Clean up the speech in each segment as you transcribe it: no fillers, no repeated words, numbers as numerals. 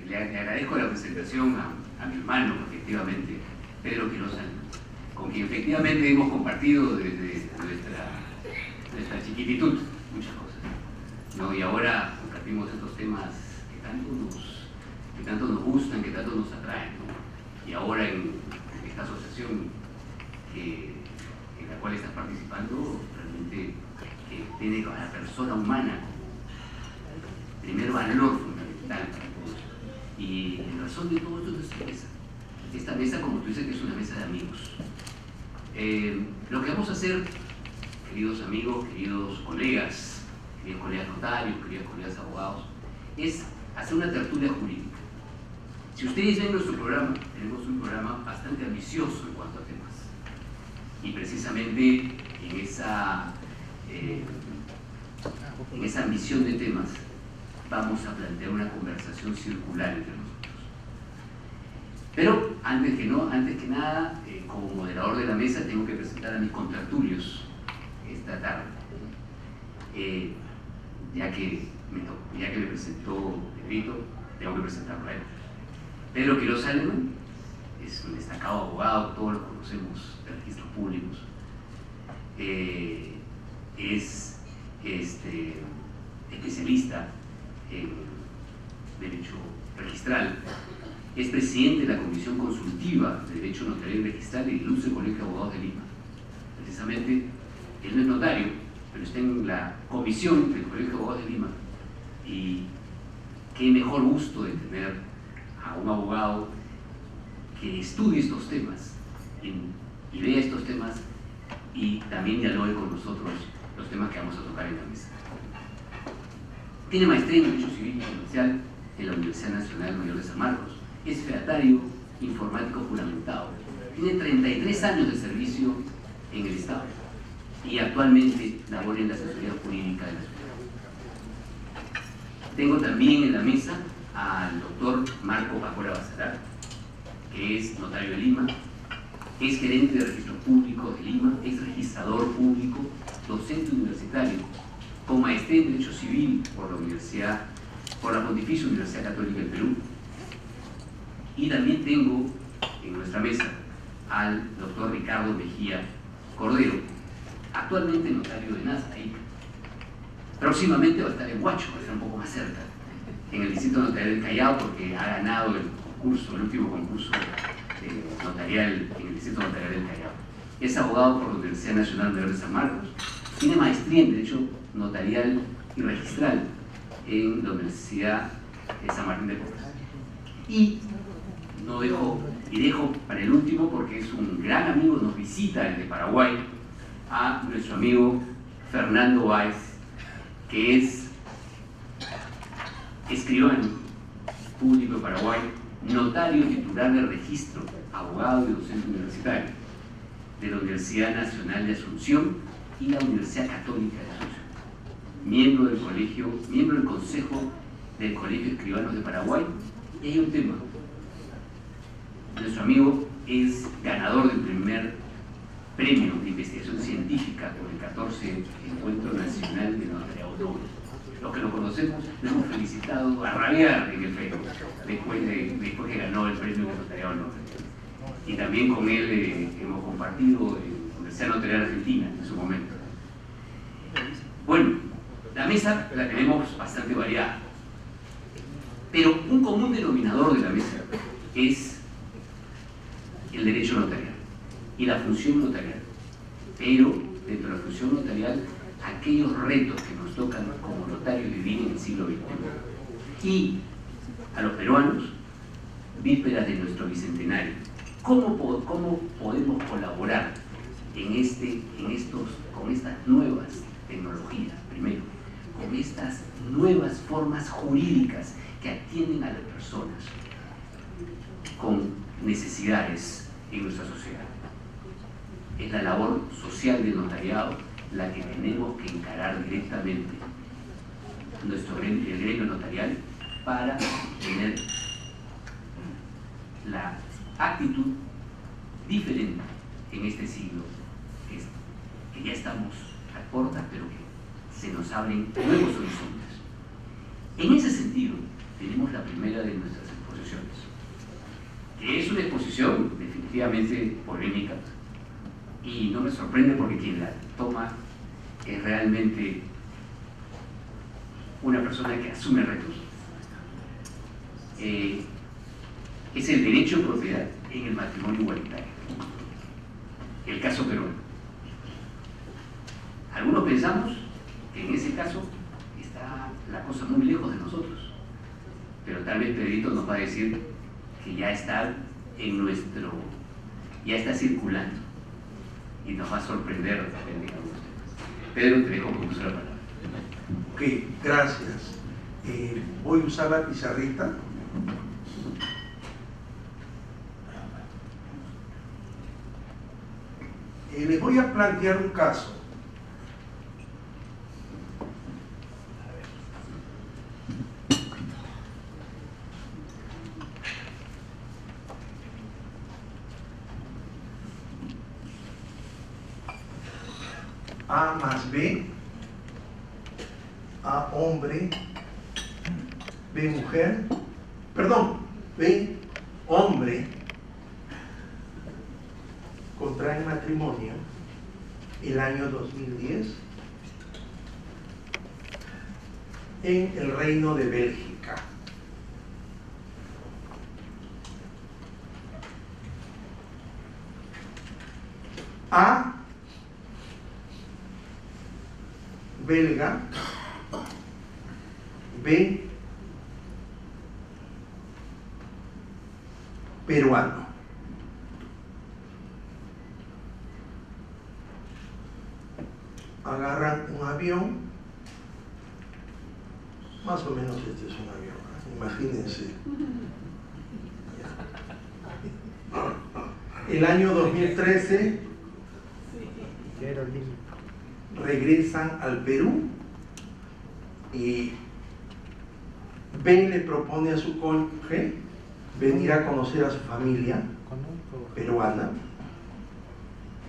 le agradezco la presentación a mi hermano, efectivamente, Pedro Quiroz, con quien efectivamente hemos compartido desde nuestra chiquititud muchas cosas, ¿no? Y ahora compartimos estos temas que tanto nos gustan, que tanto nos atraen, ¿no? Y ahora en esta asociación en la cual estás participando, realmente que tiene a la persona humana primer valor fundamental para todos. Y la razón de todo esto es esta mesa. Esta mesa, como tú dices, que es una mesa de amigos. Lo que vamos a hacer, queridos amigos, queridos colegas notarios, queridos colegas abogados, es hacer una tertulia jurídica. Si ustedes ven nuestro programa, tenemos un programa bastante ambicioso en cuanto a temas. Y precisamente en esa ambición de temas vamos a plantear una conversación circular entre nosotros. Pero antes que nada, como moderador de la mesa, tengo que presentar a mis contertulios esta tarde. Ya que me presentó Pedrito, tengo que presentarlo a él. Pedro Quiroz Alemán es un destacado abogado, todos lo conocemos de registros públicos. Es especialista en Derecho Registral, es presidente de la Comisión Consultiva de Derecho Notarial y Registral y Ilustre Colegio de Abogados de Lima. Precisamente, él no es notario, pero está en la comisión del Colegio de Abogados de Lima. Y qué mejor gusto de tener a un abogado que estudie estos temas y vea estos temas y también dialogue con nosotros los temas que vamos a tocar en la mesa. Tiene maestría en Derecho Civil y Comercial en la Universidad Nacional Mayor de San Marcos. Es featario informático juramentado. Tiene 33 años de servicio en el Estado y actualmente labora en la asesoría jurídica de la ciudad. Tengo también en la mesa al doctor Marco Pacora Basalar, que es notario de Lima, es gerente de registros públicos de Lima, es registrador público, docente universitario, con maestría en Derecho Civil por la Pontificia Universidad Católica del Perú. Y también tengo en nuestra mesa al doctor Ricardo Mejía Cordero, actualmente notario de Nazca. Próximamente va a estar en Huacho, va a estar un poco más cerca, en el Distrito Notarial del Callao, porque ha ganado el último concurso notarial en el Distrito Notarial del Callao. Es abogado por la Universidad Nacional Mayor de San Marcos. Tiene maestría en Derecho Notarial y Registral en la Universidad de San Martín de Porres. Y dejo para el último, porque es un gran amigo, nos visita desde Paraguay, a nuestro amigo Fernando Báez, que es escribano público de Paraguay, notario titular de registro, abogado y docente universitario de la Universidad Nacional de Asunción y la Universidad Católica de Asunción, miembro del Consejo del Colegio de Escribanos de Paraguay. Y hay un tema: nuestro amigo es ganador del primer premio de investigación científica por el 14 Encuentro Nacional de Notariado Noble. Los que lo conocemos lo hemos felicitado a rabiar en el Facebook después que ganó el premio de Notariado Noble. Y también con él hemos compartido en la Universidad Notarial Argentina en su momento. Bueno, la mesa la tenemos bastante variada, pero un común denominador de la mesa es el derecho notarial y la función notarial, pero dentro de la función notarial aquellos retos que nos tocan como notarios vivir en el siglo XXI y a los peruanos, vísperas de nuestro bicentenario. ¿Cómo podemos colaborar con estas nuevas tecnologías, primero, con estas nuevas formas jurídicas que atienden a las personas con necesidades en nuestra sociedad? Es la labor social del notariado la que tenemos que encarar directamente el gremio notarial para tener la actitud diferente en este siglo que ya estamos a puertas, pero que se nos abren nuevos horizontes. En ese sentido, tenemos la primera de nuestras exposiciones, que es una exposición definitivamente polémica, y no me sorprende porque quien la toma es realmente una persona que asume retos. Es el derecho a propiedad en el matrimonio igualitario, el caso peruano. Algunos pensamos que en ese caso está la cosa muy lejos de nosotros, pero tal vez Pedrito nos va a decir que ya está ya está circulando y nos va a sorprender también, digamos. Pedro, te dejo con uso la palabra. Ok, gracias. Voy a usar la pizarrita. Les voy a plantear un caso. A más B, A hombre, B mujer, perdón, B hombre, contraen matrimonio el año 2010 en el Reino de Bélgica. A, belga, B, peruano. Agarran un avión, más o menos este es un avión, imagínense. El año 2013 regresan al Perú y Ben le propone a su cónyuge venir a conocer a su familia peruana,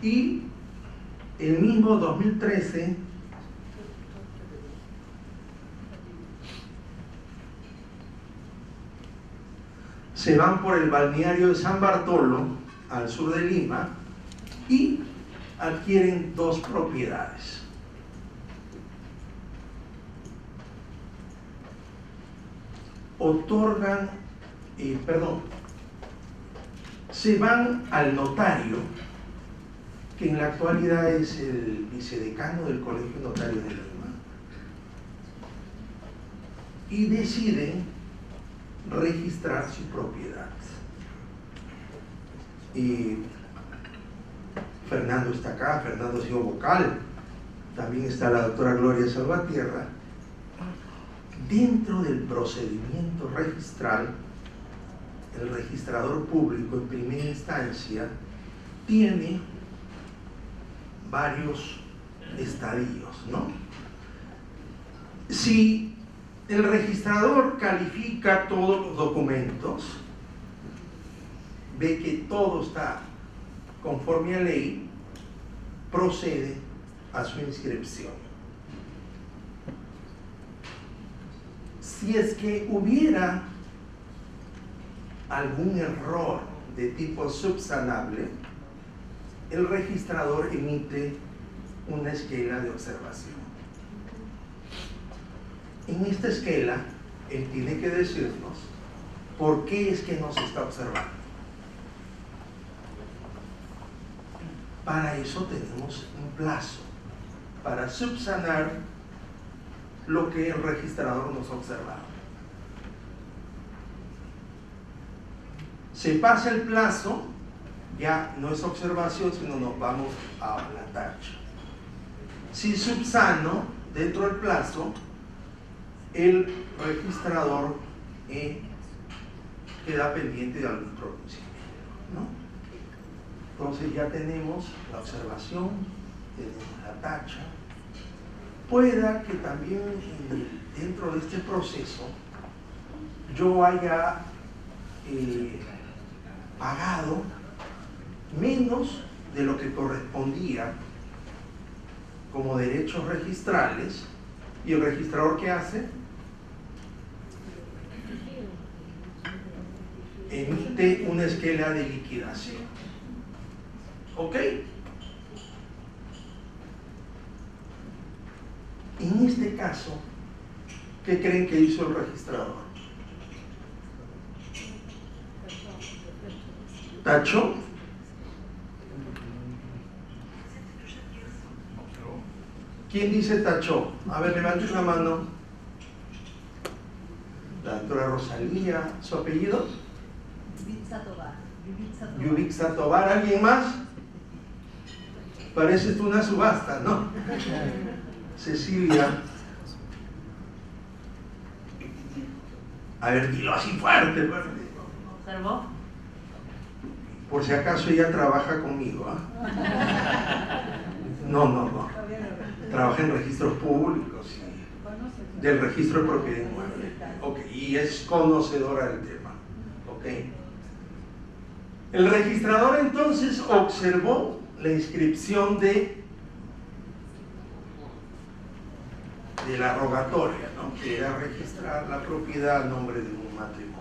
y el mismo 2013 se van por el balneario de San Bartolo al sur de Lima y adquieren 2 propiedades. Se van al notario, que en la actualidad es el vicedecano del Colegio de Notarios de Lima, y deciden registrar su propiedad. Y Fernando está acá, Fernando ha sido vocal, también está la doctora Gloria Salvatierra. Dentro del procedimiento registral, el registrador público en primera instancia tiene varios estadios, ¿no? Si el registrador califica todos los documentos, ve que todo está conforme a ley, procede a su inscripción. Si es que hubiera algún error de tipo subsanable, el registrador emite una esquela de observación. En esta esquela, él tiene que decirnos por qué es que nos está observando. Para eso tenemos un plazo, para subsanar lo que el registrador nos ha observado. Se pasa el plazo, ya no es observación, sino nos vamos a la tacha. Si subsano dentro del plazo, el registrador queda pendiente de algún pronunciamiento, ¿no? Entonces ya tenemos la observación, tenemos la tacha. Pueda que también dentro de este proceso yo haya pagado menos de lo que correspondía como derechos registrales, y el registrador, ¿qué hace? emite una esquela de liquidación. ¿Ok? En este caso, ¿qué creen que hizo el registrador? ¿Tachó? ¿Quién dice tachó? A ver, levante la mano. La doctora Rosalía, ¿su apellido? Yubitsa Tobar. ¿Alguien más? Parece una subasta, ¿no? Cecilia. A ver, dilo así fuerte, fuerte. ¿Observó? Por si acaso ella trabaja conmigo, ¿ah? No. Trabaja en registros públicos y del registro de propiedad inmueble. Okay. Y es conocedora del tema. Okay. El registrador entonces observó la inscripción de la rogatoria, ¿no? Que era registrar la propiedad a nombre de un matrimonio,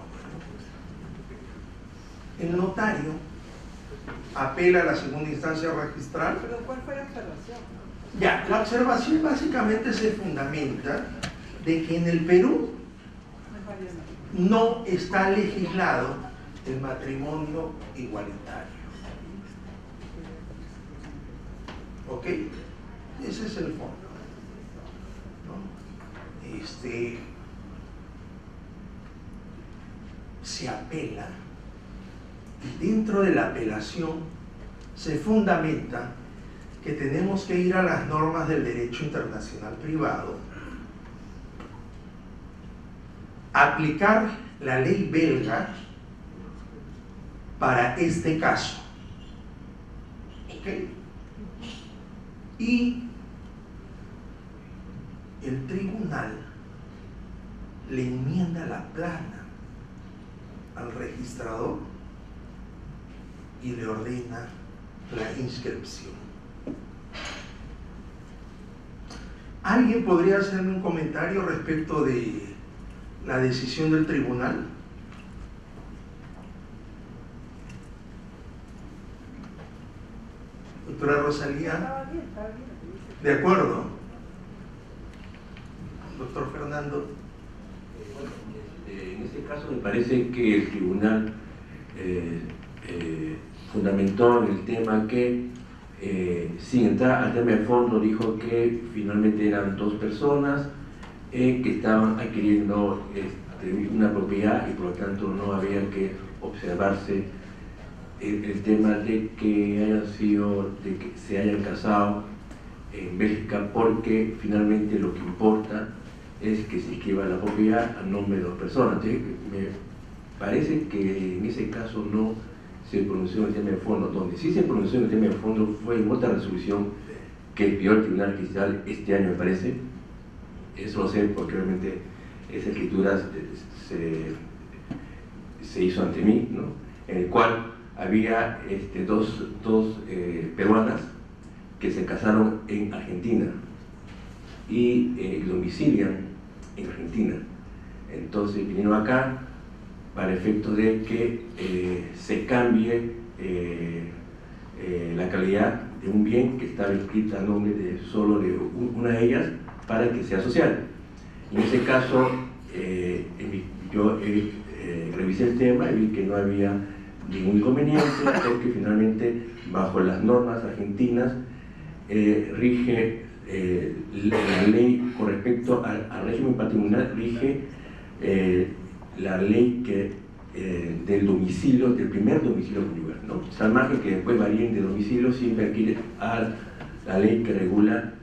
¿no? El notario apela a la segunda instancia registral. ¿Pero cuál fue la observación? Ya, la observación básicamente se fundamenta de que en el Perú no está legislado el matrimonio igualitario. ¿Ok? Ese es el fondo, ¿no? Se apela y dentro de la apelación se fundamenta que tenemos que ir a las normas del derecho internacional privado, aplicar la ley belga para este caso, ¿ok? Y el tribunal le enmienda la plana al registrador y le ordena la inscripción. ¿Alguien podría hacerme un comentario respecto de la decisión del tribunal? Doctora Rosalía. Estaba bien. ¿De acuerdo? Doctor Fernando. En este caso me parece que el tribunal fundamentó en el tema que, sin entrar al tema de fondo, dijo que finalmente eran dos personas que estaban adquiriendo una propiedad y por lo tanto no había que observarse el tema de que se hayan casado en Bélgica, porque finalmente lo que importa es que se inscriba la propiedad a nombre de dos personas. Entonces, me parece que en ese caso no se pronunció en el tema de fondo. Donde sí se pronunció en el tema de fondo fue en otra resolución que pidió el Tribunal Fiscal este año, me parece. Eso lo sé porque realmente esa escritura se hizo ante mí, ¿no? En el cual había dos peruanas que se casaron en Argentina y domicilian en Argentina. Entonces vinieron acá para efectos de que se cambie la calidad de un bien que estaba inscrita a nombre de solo de una de ellas para que sea social. En ese caso yo revisé el tema y vi que no había ningún inconveniente, porque finalmente bajo las normas argentinas rige la ley con respecto al régimen patrimonial, rige la ley del domicilio, del primer domicilio conyugal, ¿no? O sea, al margen que después varíen de domicilio, siempre adquiere a la ley que regula,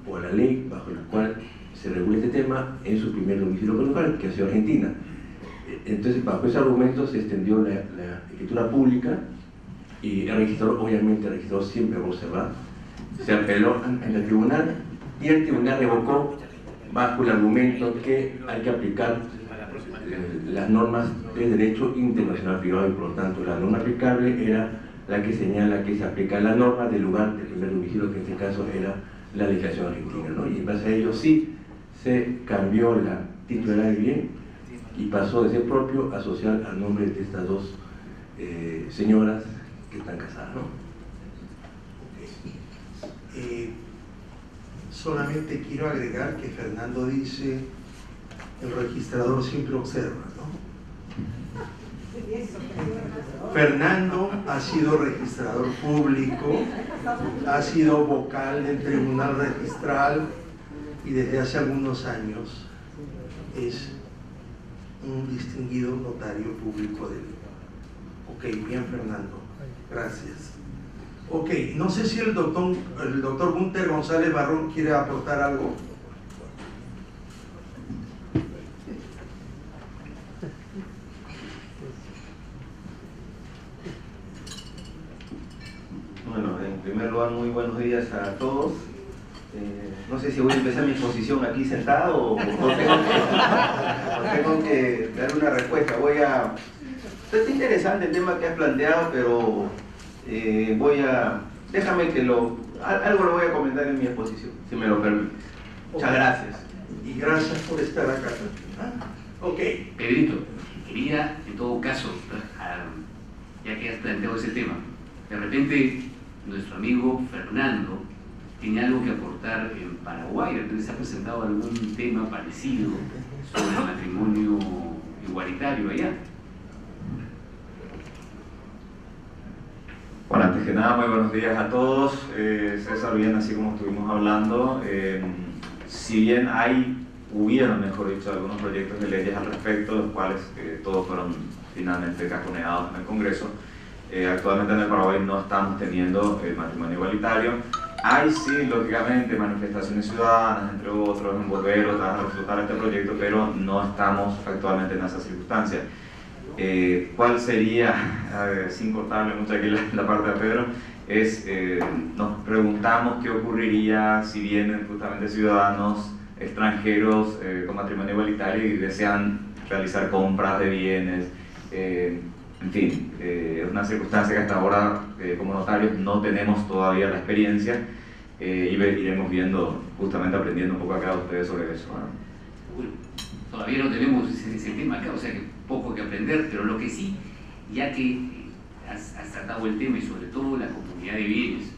o la ley bajo la cual se regula este tema en su primer domicilio conyugal, que ha sido Argentina. Entonces, bajo ese argumento se extendió la escritura pública y el registrador, obviamente el registrador siempre va a observar, se apeló ante el tribunal y el tribunal revocó bajo el argumento que hay que aplicar las normas del derecho internacional privado y por lo tanto la norma aplicable era la que señala que se aplica la norma del lugar del primer domicilio, que en este caso era la legislación argentina, ¿no? Y en base a ello sí se cambió la titularidad del bien y pasó de ser propio a social al nombre de estas dos señoras que están casadas, ¿no? Solamente quiero agregar que Fernando dice, el registrador siempre observa, ¿no? Fernando ha sido registrador público, ha sido vocal del Tribunal Registral y desde hace algunos años es un distinguido notario público del... Ok, bien, Fernando, gracias. Ok, no sé si el doctor Gunter González Barrón quiere aportar algo. Bueno, en primer lugar, muy buenos días a todos. No sé si voy a empezar mi exposición aquí sentado o tengo que dar una respuesta. Está interesante el tema que has planteado, pero déjame que algo lo voy a comentar en mi exposición, si me lo permite. Muchas gracias. Y gracias por estar acá. Ok. Pedrito, quería en todo caso, ya que has planteado ese tema, de repente nuestro amigo Fernando tiene algo que aportar en Paraguay. Entonces se ha presentado algún tema parecido sobre el matrimonio igualitario allá. Bueno, antes que nada, muy buenos días a todos. César, bien, así como estuvimos hablando, si bien hubieron, mejor dicho, algunos proyectos de leyes al respecto, los cuales todos fueron finalmente cajoneados en el Congreso, actualmente en el Paraguay no estamos teniendo el matrimonio igualitario. Hay sí, lógicamente, manifestaciones ciudadanas, entre otros, en volver o a reflotar este proyecto, pero no estamos actualmente en esas circunstancias. ¿Cuál sería, sin cortarle mucho aquí la parte de Pedro, nos preguntamos qué ocurriría si vienen justamente ciudadanos extranjeros con matrimonio igualitario y desean realizar compras de bienes, en fin, es una circunstancia que hasta ahora como notarios no tenemos todavía la experiencia y iremos viendo, justamente aprendiendo un poco acá de ustedes sobre eso, ¿no? Bueno, todavía no tenemos ese tema acá, o sea que poco que aprender, pero lo que sí, ya que has tratado el tema y sobre todo la comunidad de bienes,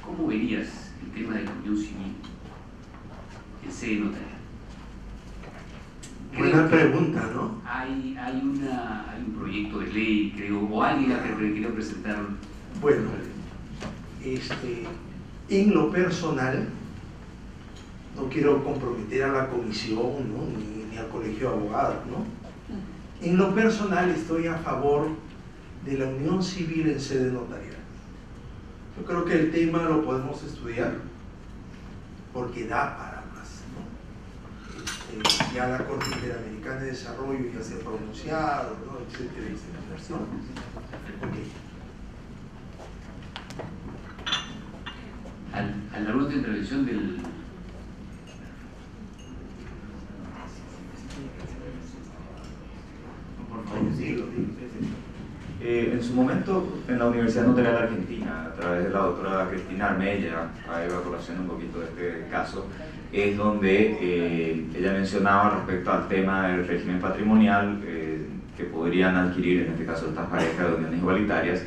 ¿cómo verías el tema de la unión civil en sede notarial? Buena pregunta, ¿no? Hay un proyecto de ley, creo, o alguien ha querido presentar. Bueno, en lo personal, no quiero comprometer a la comisión, ¿no? ni al colegio de abogados, ¿no? En lo personal estoy a favor de la unión civil en sede notarial. Yo creo que el tema lo podemos estudiar porque da para más, ¿no? Ya la Corte Interamericana de Desarrollo ya se ha pronunciado, ¿no? Etcétera, etcétera, ¿no? Okay. A la otra intervención del... Por favor, sí. En su momento, en la Universidad Notarial Argentina, a través de la doctora Cristina Armella, a evaluación un poquito de este caso, es donde ella mencionaba respecto al tema del régimen patrimonial que podrían adquirir, en este caso, estas parejas de uniones igualitarias,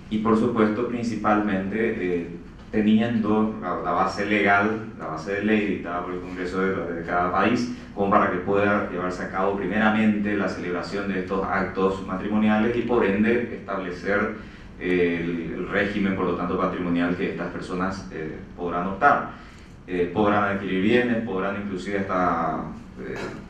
y por supuesto, principalmente, teniendo la base legal, la base de ley dictada por el Congreso de cada país, como para que pueda llevarse a cabo primeramente la celebración de estos actos matrimoniales y por ende establecer el régimen, por lo tanto, patrimonial que estas personas podrán optar. Podrán adquirir bienes, podrán inclusive hasta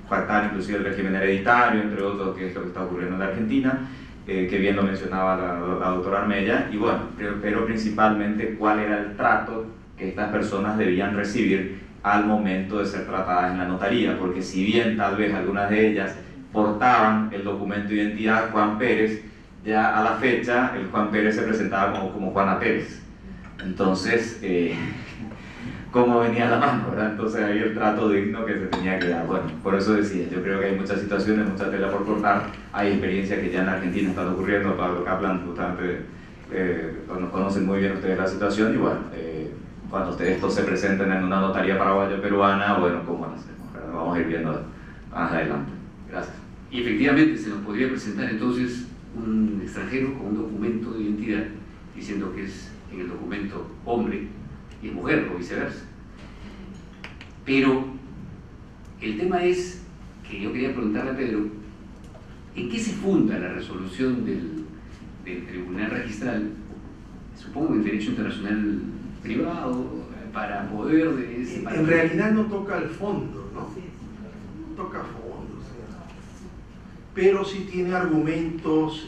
pactar inclusive el régimen hereditario, entre otros, que es lo que está ocurriendo en la Argentina, que bien lo mencionaba la doctora Armella, y bueno, pero principalmente cuál era el trato que estas personas debían recibir al momento de ser tratadas en la notaría, porque si bien tal vez algunas de ellas portaban el documento de identidad Juan Pérez, ya a la fecha el Juan Pérez se presentaba como Juana Pérez. Entonces, ¿cómo venía la mano, verdad? Entonces ahí el trato digno que se tenía que dar. Bueno, por eso decía, yo creo que hay muchas situaciones, mucha tela por cortar, hay experiencias que ya en Argentina están ocurriendo. Pablo Kaplan justamente conocen muy bien ustedes la situación y bueno, cuando estos se presenten en una notaría paraguaya peruana, bueno, ¿cómo lo hacemos? ¿Verdad? Vamos a ir viendo Más adelante. Gracias. Y efectivamente se nos podría presentar entonces un extranjero con un documento de identidad diciendo que es en el documento hombre y es mujer o viceversa. Pero el tema es que yo quería preguntarle a Pedro, ¿en qué se funda la resolución del Tribunal Registral? Supongo en el derecho internacional privado, para poder separar. En realidad no toca el fondo, ¿no? No toca fondo, o sea, pero sí tiene argumentos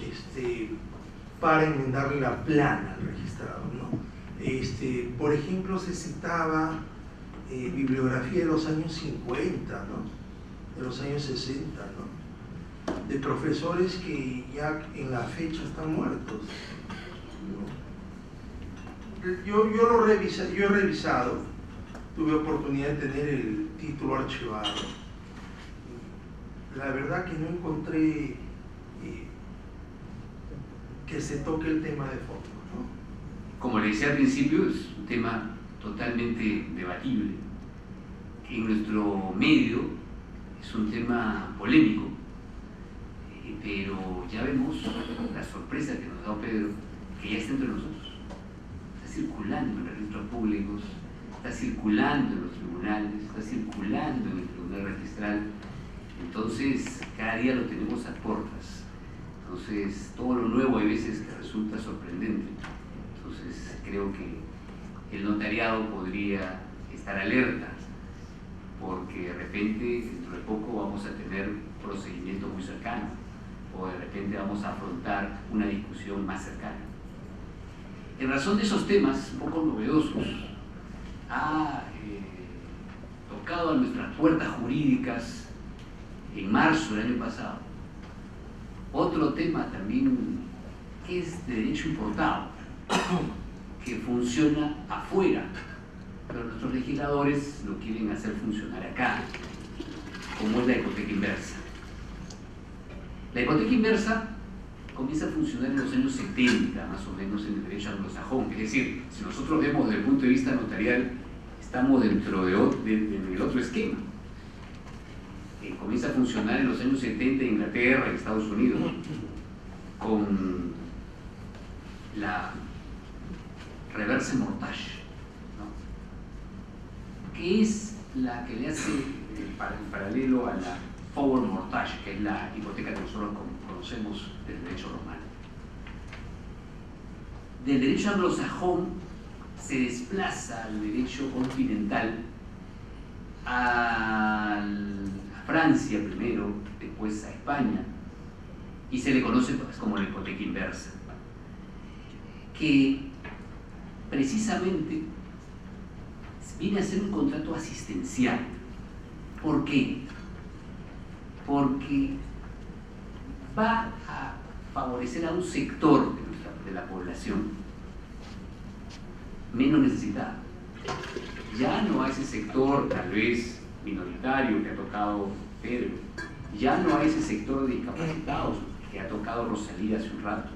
para enmendarle la plana al registrado, ¿no? Por ejemplo, se citaba bibliografía de los años 50, ¿no? De los años 60, ¿no? De profesores que ya en la fecha están muertos, ¿no? Yo he revisado, tuve oportunidad de tener el título archivado. La verdad que no encontré que se toque el tema de fondo, ¿no? Como le decía al principio, es un tema totalmente debatible. En nuestro medio es un tema polémico, pero ya vemos la sorpresa que nos da Pedro, que ya está entre nosotros. Circulando en los registros públicos, está circulando en los tribunales, está circulando en el Tribunal Registral. Entonces, cada día lo tenemos a puertas. Entonces, todo lo nuevo hay veces que resulta sorprendente. Entonces, creo que el notariado podría estar alerta, porque de repente, dentro de poco, vamos a tener procedimientos muy cercanos, o de repente vamos a afrontar una discusión más cercana. En razón de esos temas un poco novedosos, ha tocado a nuestras puertas jurídicas en marzo del año pasado otro tema también que es de derecho importado, que funciona afuera, pero nuestros legisladores lo quieren hacer funcionar acá, como es la hipoteca inversa. La hipoteca inversa comienza a funcionar en los años 70, más o menos, en el derecho anglosajón. Es decir, si nosotros vemos desde el punto de vista notarial, estamos dentro del otro esquema. Comienza a funcionar en los años 70 en Inglaterra, en Estados Unidos, con la reverse mortgage, ¿no? Que es la que le hace el paralelo a la forward mortgage, que es la hipoteca que nosotros conocemos del derecho romano. Del derecho anglosajón se desplaza al derecho continental, a Francia primero, después a España, y se le conoce pues como la hipoteca inversa, que precisamente viene a ser un contrato asistencial. ¿Por qué? Porque va a favorecer a un sector de la población menos necesitado. Ya no a ese sector tal vez minoritario que ha tocado Pedro, ya no a ese sector de discapacitados que ha tocado Rosalía hace un rato,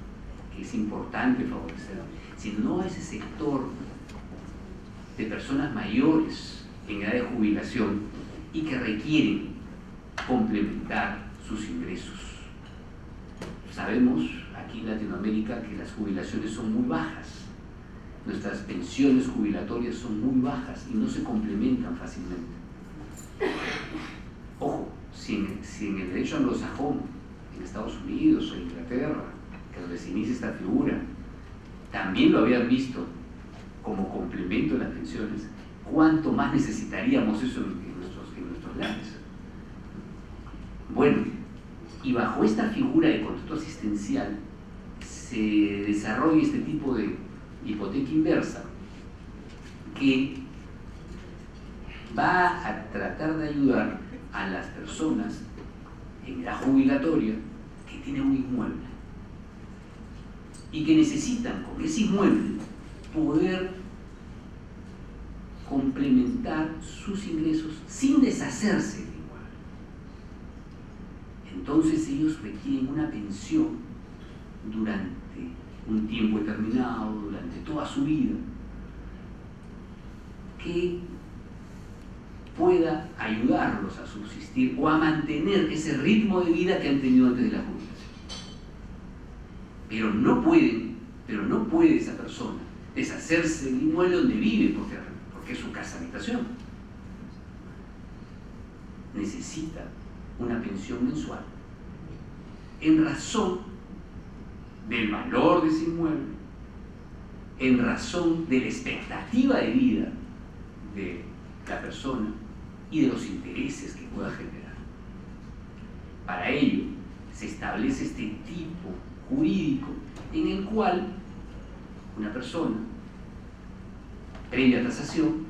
que es importante favorecer, sino a ese sector de personas mayores en edad de jubilación y que requieren complementar sus ingresos. Sabemos aquí en Latinoamérica que las jubilaciones son muy bajas, nuestras pensiones jubilatorias son muy bajas y no se complementan fácilmente. Ojo, si en el derecho anglosajón, en Estados Unidos o en Inglaterra, que donde se inicia esta figura, también lo habían visto como complemento de las pensiones, ¿cuánto más necesitaríamos eso en nuestros lares? Bueno, y bajo esta figura de contrato asistencial se desarrolla este tipo de hipoteca inversa que va a tratar de ayudar a las personas en edad jubilatoria que tienen un inmueble y que necesitan con ese inmueble poder complementar sus ingresos sin deshacerse del inmueble. Entonces ellos requieren una pensión durante un tiempo determinado, durante toda su vida, que pueda ayudarlos a subsistir o a mantener ese ritmo de vida que han tenido antes de la jubilación. Pero no puede esa persona deshacerse del inmueble donde vive porque es su casa habitación. Necesita una pensión mensual en razón del valor de ese inmueble, en razón de la expectativa de vida de la persona y de los intereses que pueda generar. Para ello se establece este tipo jurídico en el cual una persona, previa tasación,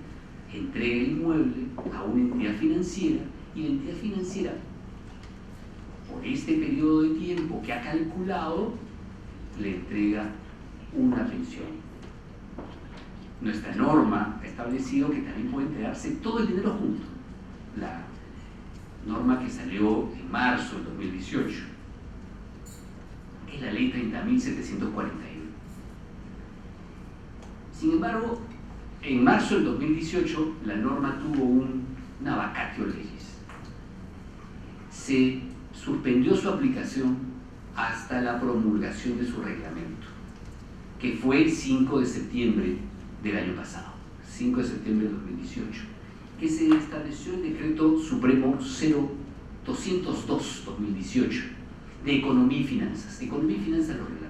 entrega el inmueble a una entidad financiera y la entidad financiera, por este periodo de tiempo que ha calculado, le entrega una pensión. Nuestra norma ha establecido que también puede entregarse todo el dinero junto. La norma que salió en marzo del 2018 es la ley 30.741. Sin embargo, en marzo del 2018 la norma tuvo una vacatio legis. Se suspendió su aplicación hasta la promulgación de su reglamento, que fue el 5 de septiembre del año pasado, 5 de septiembre de 2018, que se estableció el decreto supremo 0202-2018 de economía y finanzas. Economía y finanzas lo reglamenta.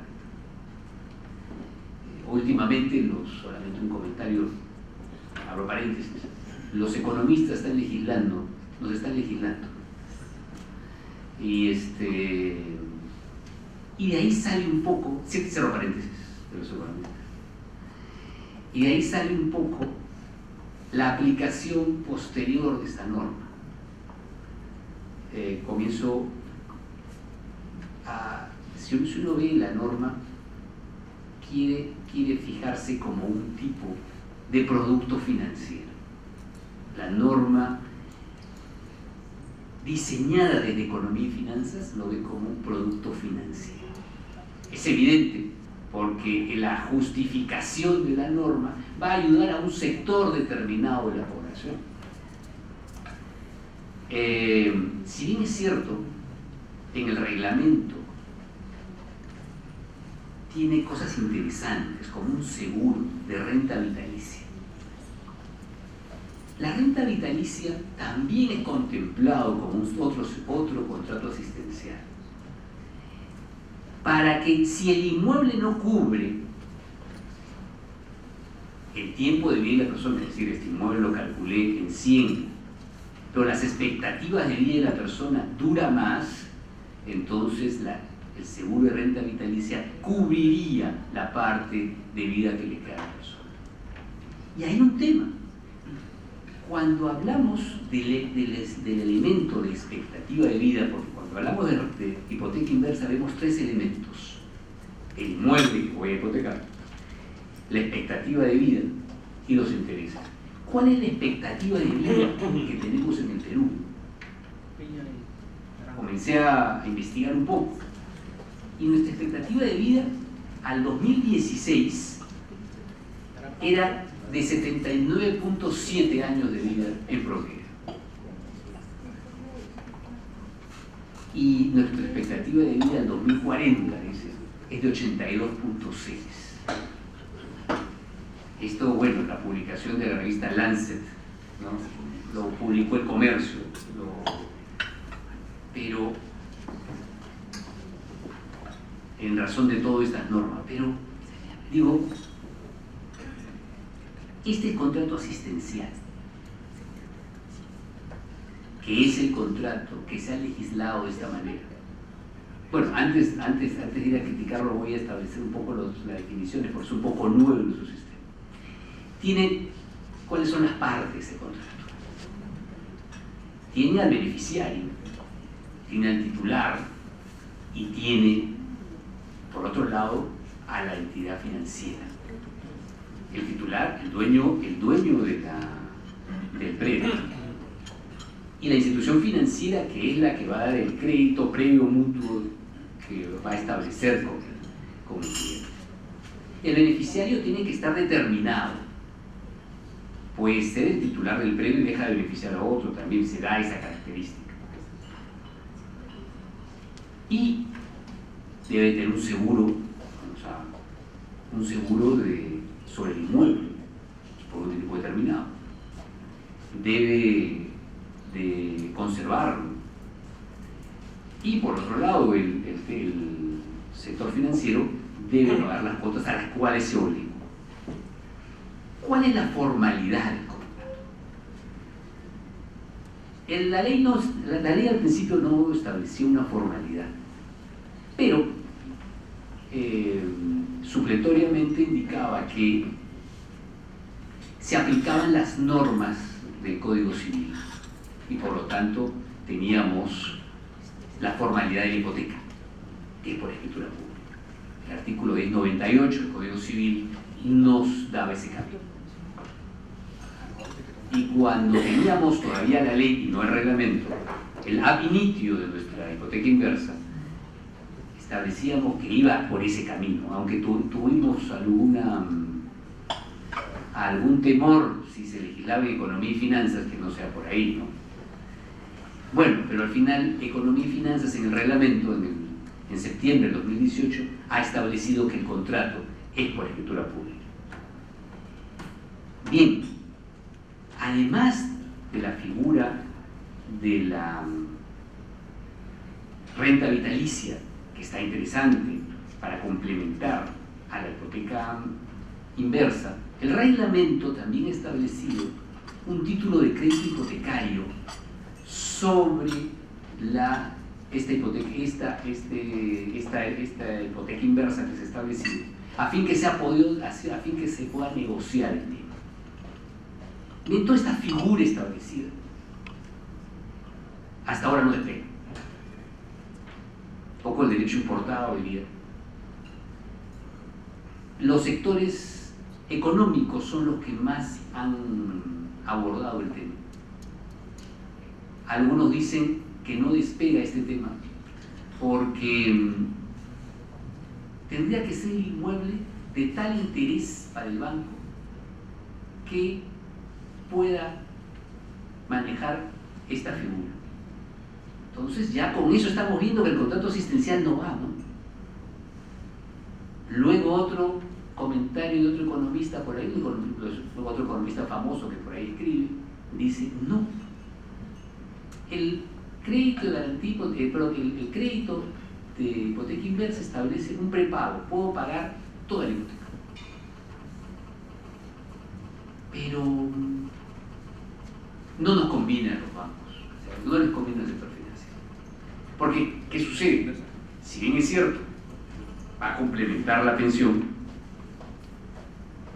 Últimamente, solamente un comentario, abro paréntesis, los economistas están legislando, nos están legislando. Y de ahí sale un poco, cierro paréntesis de los economistas, y de ahí sale un poco la aplicación posterior de esta norma. Comienzo si uno ve la norma, quiere fijarse como un tipo de producto financiero. La norma diseñada desde economía y finanzas lo ve como un producto financiero. Es evidente, porque la justificación de la norma va a ayudar a un sector determinado de la población. Si bien es cierto, en el reglamento tiene cosas interesantes, como un seguro de renta vitalicia. La renta vitalicia también es contemplado como otro contrato asistencial, para que si el inmueble no cubre el tiempo de vida de la persona, es decir, este inmueble lo calculé en 100, pero las expectativas de vida de la persona dura más, entonces el seguro de renta vitalicia cubriría la parte de vida que le queda a la persona. Y hay un tema. Cuando hablamos del elemento de expectativa de vida, porque cuando hablamos de hipoteca inversa vemos tres elementos: el inmueble que voy a hipotecar, la expectativa de vida y los intereses. ¿Cuál es la expectativa de vida que tenemos en el Perú? Comencé a investigar un poco, y nuestra expectativa de vida al 2016 era de 79.7 años de vida en promedio. Y nuestra expectativa de vida al 2040, es de 82.6. Esto, bueno, la publicación de la revista Lancet, ¿no? Lo publicó El Comercio, pero en razón de todas estas normas. Pero digo, este contrato asistencial, que es el contrato que se ha legislado de esta manera. Bueno, antes de ir a criticarlo, voy a establecer un poco las definiciones, porque es un poco nuevo en su sistema. ¿Cuáles son las partes de ese contrato? Tiene al beneficiario, tiene al titular y tiene, por otro lado, a la entidad financiera. El titular, el dueño del predio, y la institución financiera, que es la que va a dar el crédito previo mutuo que va a establecer con el cliente. El beneficiario tiene que estar determinado pues ser el titular del premio y deja de beneficiar a otro, también se da esa característica. Y debe tener un seguro, o sea, un seguro sobre el inmueble, por un tiempo determinado. Debe de conservarlo. Y por otro lado, el sector financiero debe pagar las cuotas a las cuales se obligó. ¿Cuál es la formalidad del contrato? La ley al principio no establecía una formalidad, pero supletoriamente indicaba que se aplicaban las normas del Código Civil y por lo tanto teníamos la formalidad de la hipoteca, que es por escritura pública. El artículo 1098 del Código Civil nos daba ese camino. Y cuando teníamos todavía la ley y no el reglamento, el ab initio de nuestra hipoteca inversa, establecíamos que iba por ese camino, aunque tuvimos algún temor si se legislaba en economía y finanzas, que no sea por ahí, ¿no? Bueno, pero al final economía y finanzas en el reglamento en septiembre del 2018 ha establecido que el contrato es por escritura pública. Bien, además de la figura de la renta vitalicia, que está interesante para complementar a la hipoteca inversa, el reglamento también ha establecido un título de crédito hipotecario sobre esta hipoteca inversa que se ha establecido, a fin que se pueda negociar el tema. Bien, toda esta figura establecida hasta ahora no despega. Poco el derecho importado diría. Los sectores económicos son los que más han abordado el tema. Algunos dicen que no despega este tema porque tendría que ser el inmueble de tal interés para el banco que pueda manejar esta figura. Entonces ya con eso estamos viendo que el contrato asistencial no va, ¿no? Luego otro comentario de otro economista por ahí, otro economista famoso que por ahí escribe, dice, no, el crédito de garantía, el crédito de hipoteca inversa establece un prepago, puedo pagar toda la hipoteca. Pero no nos conviene a los bancos, o sea, no les conviene al sector financiero. Porque, ¿qué sucede? Si bien es cierto, va a complementar la pensión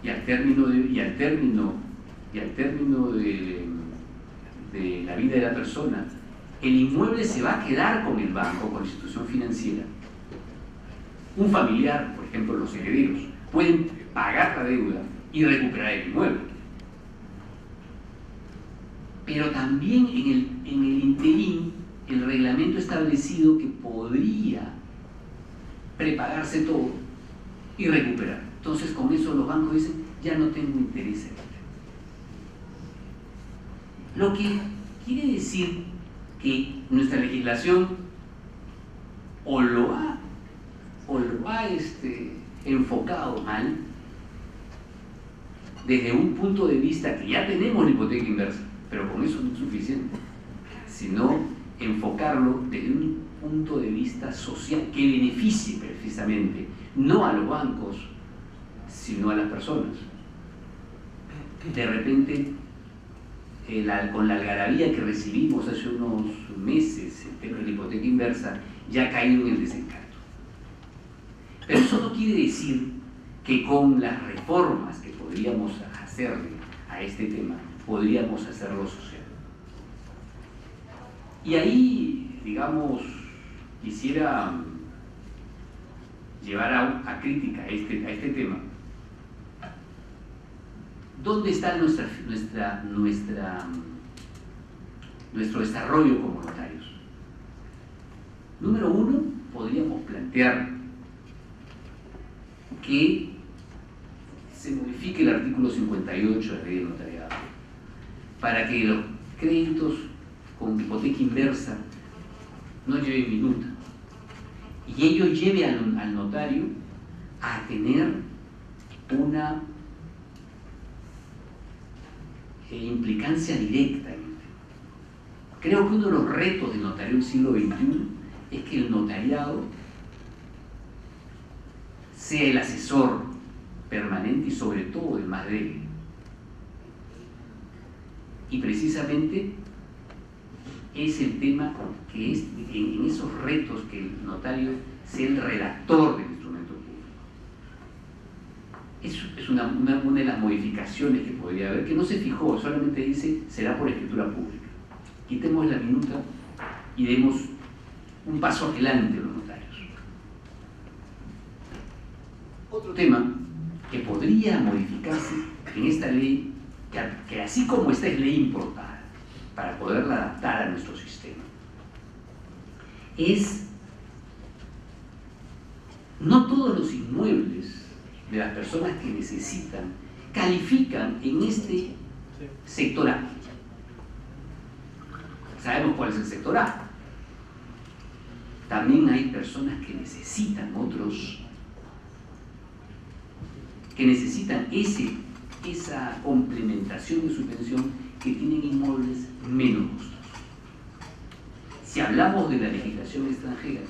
y al término de la vida de la persona, el inmueble se va a quedar con el banco, con la institución financiera. Un familiar, por ejemplo, los herederos, pueden pagar la deuda y recuperar el inmueble. Pero también en el interín, el reglamento ha establecido que podría prepagarse todo y recuperar. Entonces, con eso los bancos dicen, ya no tengo interés en esto. Lo que quiere decir que nuestra legislación o lo ha enfocado mal desde un punto de vista que ya tenemos la hipoteca inversa, pero con eso no es suficiente, sino enfocarlo desde un punto de vista social que beneficie precisamente no a los bancos, sino a las personas. De repente, con la algarabía que recibimos hace unos meses el tema de la hipoteca inversa ya ha caído en el desencanto. Pero eso no quiere decir que con las reformas que podríamos hacerle a este tema podríamos hacerlo social. Y ahí, digamos, quisiera llevar a crítica a este tema. ¿Dónde está nuestro desarrollo como notarios? Número uno, podríamos plantear que se modifique el artículo 58 de la ley del notariado para que los créditos con hipoteca inversa no lleven minuta y ello lleve al notario a tener una implicancia directa. Creo que uno de los retos del notario del siglo XXI es que el notariado sea el asesor permanente y sobre todo el más débil. Y precisamente es el tema que es en esos retos que el notario sea el redactor del instrumento público. Es una de las modificaciones que podría haber, que no se fijó, solamente dice será por escritura pública. Quitemos la minuta y demos un paso adelante a los notarios. Otro tema que podría modificarse en esta ley, que así como esta es ley importada, para poderla adaptar a nuestro sistema, es no todos los inmuebles de las personas que necesitan califican en este sector A. Sabemos cuál es el sector A. También hay personas que necesitan esa complementación de su pensión, que tienen inmuebles menos costosos. Si hablamos de la legislación extranjera,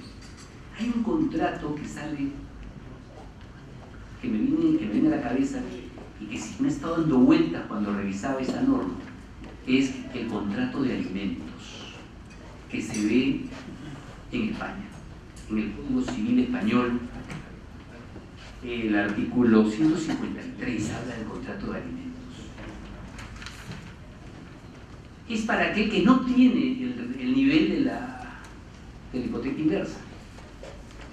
hay un contrato que sale, que me viene a la cabeza y que sí me he estado dando vueltas cuando revisaba esa norma, es el contrato de alimentos que se ve en España, en el Código Civil Español. El artículo 153 habla del contrato de alimentos. Es para aquel que no tiene el nivel de la hipoteca inversa.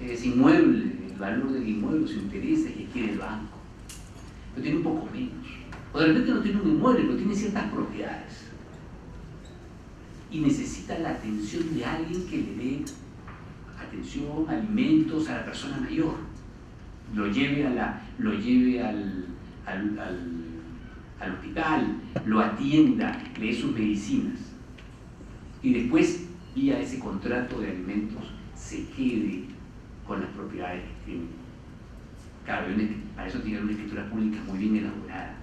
Es inmueble, el valor del inmueble, los intereses que quiere el banco. Pero tiene un poco menos. O de repente no tiene un inmueble, pero tiene ciertas propiedades. Y necesita la atención de alguien que le dé atención, alimentos a la persona mayor. Lo lleve al hospital, lo atienda, le dé sus medicinas. Y después, vía ese contrato de alimentos, se quede con las propiedades que tiene. Claro, para eso tiene una escritura pública muy bien elaborada.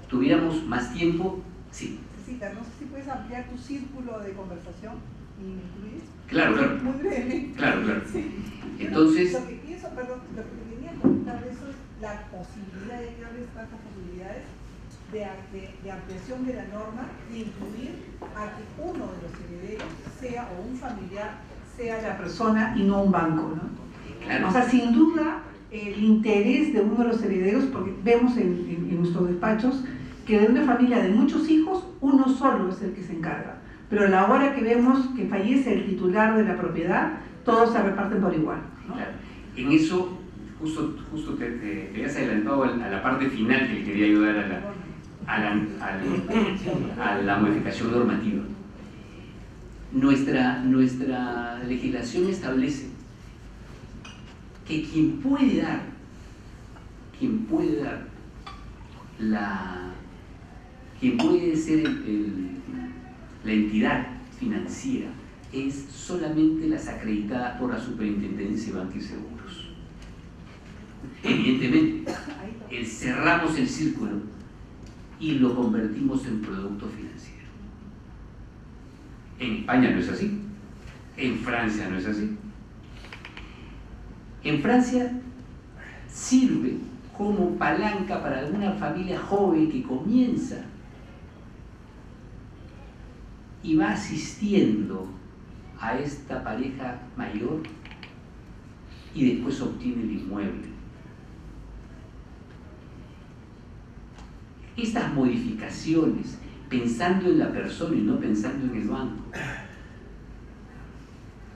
¿Tuviéramos más tiempo? Sí. César, no sé si puedes ampliar tu círculo de conversación y me incluyes. Claro. Muy breve. Claro. Sí. Entonces... Lo que pienso, perdón, lo que quería comentar de eso es la posibilidad, ya que hables tantas posibilidades, de ampliación de la norma, de incluir a que uno de los herederos sea, o un familiar, sea la persona y no un banco, ¿no? Claro. O sea, sin duda, el interés de uno de los herederos, porque vemos en nuestros despachos que de una familia de muchos hijos, uno solo es el que se encarga. Pero a la hora que vemos que fallece el titular de la propiedad, todos se reparten por igual, ¿no? Claro. En eso, justo te habías adelantado a la parte final que le quería ayudar a la modificación normativa. Nuestra legislación establece que quien puede dar quien puede ser la entidad financiera es solamente las acreditadas por la Superintendencia de Bancos y Seguros. Evidentemente, cerramos el círculo y lo convertimos en producto financiero. En España no es así, en Francia no es así. En Francia sirve como palanca para alguna familia joven que comienza y va asistiendo a esta pareja mayor y después obtiene el inmueble. Estas modificaciones, pensando en la persona y no pensando en el banco,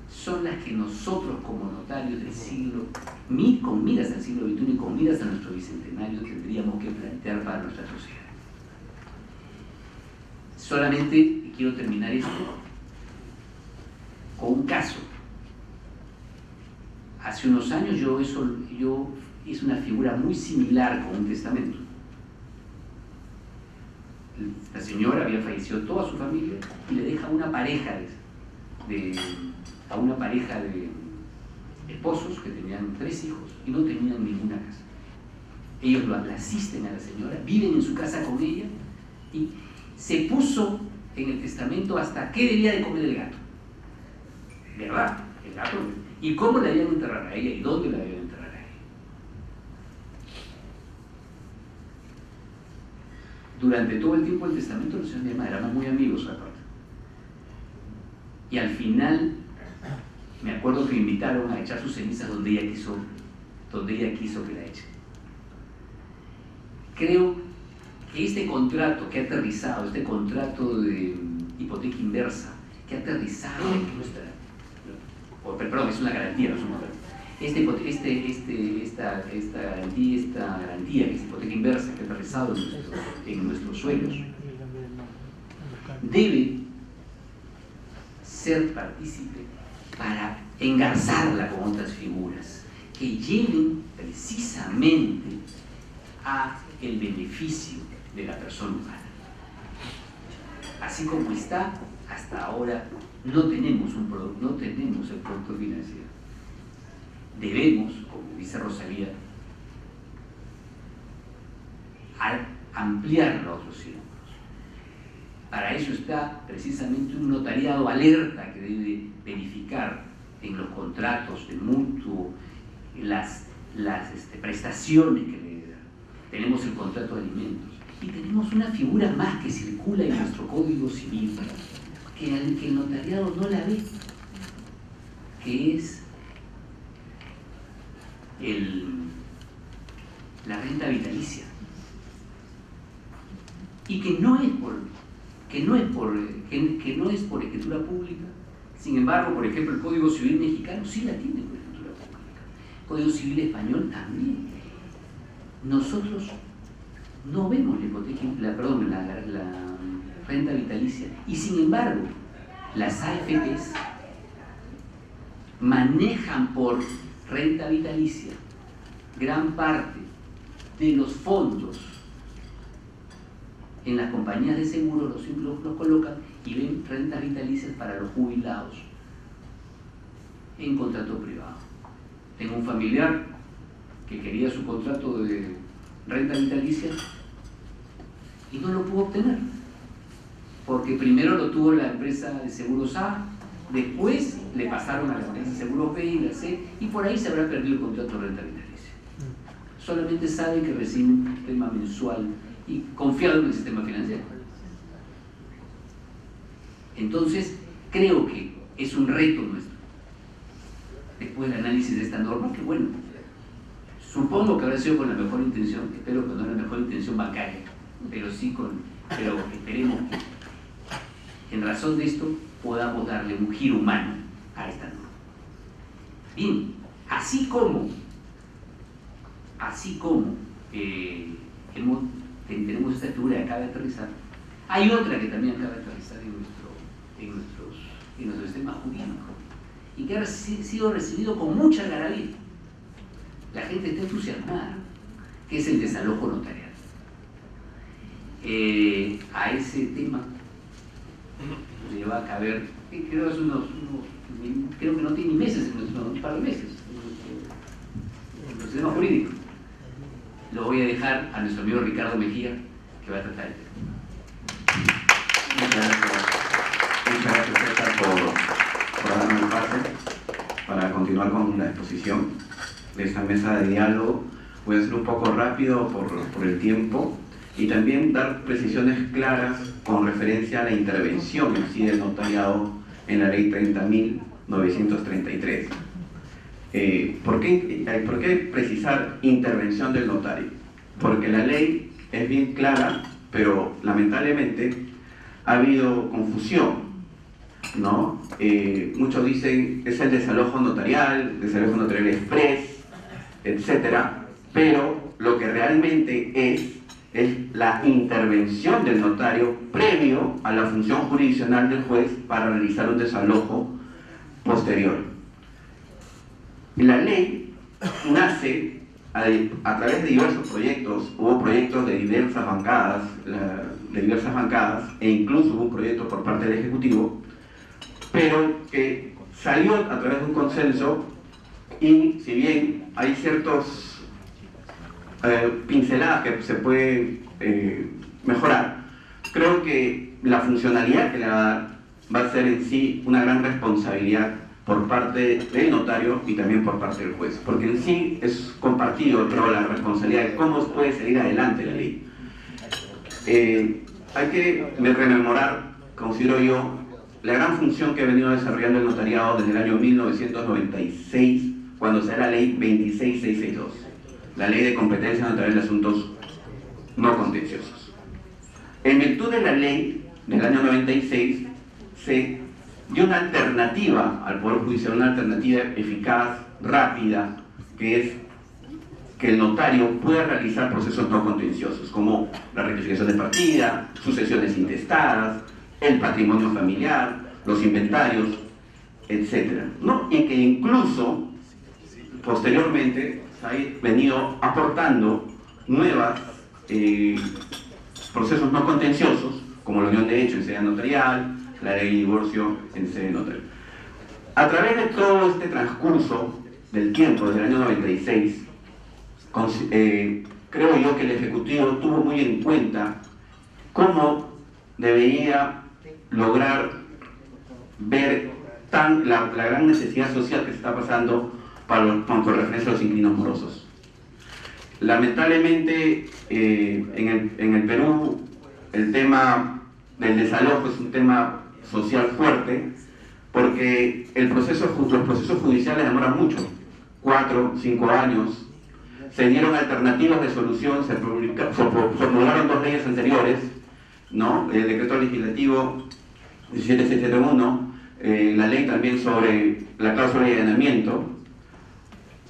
son las que nosotros como notarios del siglo, con miras al siglo XXI y con miras a nuestro bicentenario, tendríamos que plantear para nuestra sociedad. Solamente quiero terminar esto con un caso. Hace unos años yo es una figura muy similar con un testamento. La señora había fallecido toda su familia y le deja una pareja a una pareja de esposos que tenían 3 hijos y no tenían ninguna casa. Ellos la asisten a la señora, viven en su casa con ella y se puso en el testamento hasta qué debía de comer el gato. ¿Verdad? El gato. Y cómo la debían enterrar a ella y dónde la debían enterrar a ella. Durante todo el tiempo del testamento, los señores de mi hermana éramos muy amigos aparte. Y al final, me acuerdo que me invitaron a echar sus cenizas donde ella quiso que la echen. Creo que este contrato que ha aterrizado, este contrato de hipoteca inversa, que ha aterrizado en nuestra... Perdón, es una garantía, no es un contrato. Esta garantía, que es hipoteca inversa, que ha aterrizado en nuestros suelos, debe ser partícipe para engarzarla con otras figuras que lleven precisamente a el beneficio de la persona humana. Así como está, hasta ahora no tenemos el producto financiero. Debemos, como dice Rosalía, ampliarlo a otros círculos. Para eso está precisamente un notariado alerta que debe verificar en los contratos de mutuo las prestaciones que le dan. Tenemos el contrato de alimentos y tenemos una figura más que circula en nuestro Código Civil que el notariado no la ve, que es la renta vitalicia, y que no es por escritura pública. Sin embargo, por ejemplo, el Código Civil mexicano sí la tiene por escritura pública. El Código Civil español también. Nosotros no vemos la renta vitalicia, y sin embargo las AFPs manejan por renta vitalicia gran parte de los fondos en las compañías de seguros, los colocan y ven rentas vitalicias para los jubilados en contrato privado. Tengo un familiar que quería su contrato de renta vitalicia y no lo pudo obtener, porque primero lo tuvo la empresa de seguros A, después le pasaron a la empresa de seguros B y la C, y por ahí se habrá perdido el contrato de renta vitalicia. Solamente sabe que recibe un tema mensual y confiado en el sistema financiero. Entonces, creo que es un reto nuestro, después del análisis de esta norma, que bueno, supongo que habrá sido con la mejor intención, espero que no la mejor intención bancaria, pero esperemos que en razón de esto podamos darle un giro humano a esta norma. Bien, así como tenemos esta figura que acaba de aterrizar, hay otra que también acaba de aterrizar en nuestro sistema jurídico y que ha sido recibido con mucha algarabía. La gente está entusiasmada, que es el desalojo notarial. A ese tema le va a caber, creo que no tiene ni meses, un par de meses, en nuestro sistema jurídico. Lo voy a dejar a nuestro amigo Ricardo Mejía, que va a tratar el tema. Muchas gracias, César, por darme el pase para continuar con la exposición de esta mesa de diálogo. Voy a ser un poco rápido por el tiempo y también dar precisiones claras con referencia a la intervención en sí del notariado en la ley 30.933. ¿Por qué precisar intervención del notario? Porque la ley es bien clara, pero lamentablemente ha habido confusión, ¿no? Muchos dicen es el desalojo notarial express, etcétera, pero lo que realmente es la intervención del notario previo a la función jurisdiccional del juez para realizar un desalojo posterior. La ley nace a través de diversos proyectos, hubo proyectos de diversas bancadas, e incluso hubo un proyecto por parte del Ejecutivo, pero que salió a través de un consenso, y si bien hay ciertos pinceladas que se pueden mejorar, creo que la funcionalidad que le va a dar va a ser en sí una gran responsabilidad por parte del notario y también por parte del juez, porque en sí es compartido, creo, la responsabilidad de cómo puede salir adelante la ley. Hay que rememorar, considero yo, la gran función que ha venido desarrollando el notariado desde el año 1996, cuando se da la ley 26662, la ley de competencia notarial de asuntos no contenciosos. En virtud de la ley del año 96, se dio una alternativa al Poder Judicial, una alternativa eficaz, rápida, que es que el notario pueda realizar procesos no contenciosos, como la rectificación de partida, sucesiones intestadas, el patrimonio familiar, los inventarios, etc., ¿no? Y que incluso, posteriormente, se ha venido aportando nuevos procesos no contenciosos, como la unión de hecho en sede notarial, la ley de divorcio en sede notarial. A través de todo este transcurso del tiempo, desde el año 96, creo yo que el Ejecutivo tuvo muy en cuenta cómo debería lograr ver la gran necesidad social que se está pasando con referencia a los inquilinos morosos. Lamentablemente, en el Perú, el tema del desalojo es un tema social fuerte, porque los procesos judiciales demoran mucho, 4 o 5 años. Se dieron alternativas de solución, se formularon 2 leyes anteriores, ¿no? El decreto legislativo 17771, la ley también sobre la cláusula de allanamiento,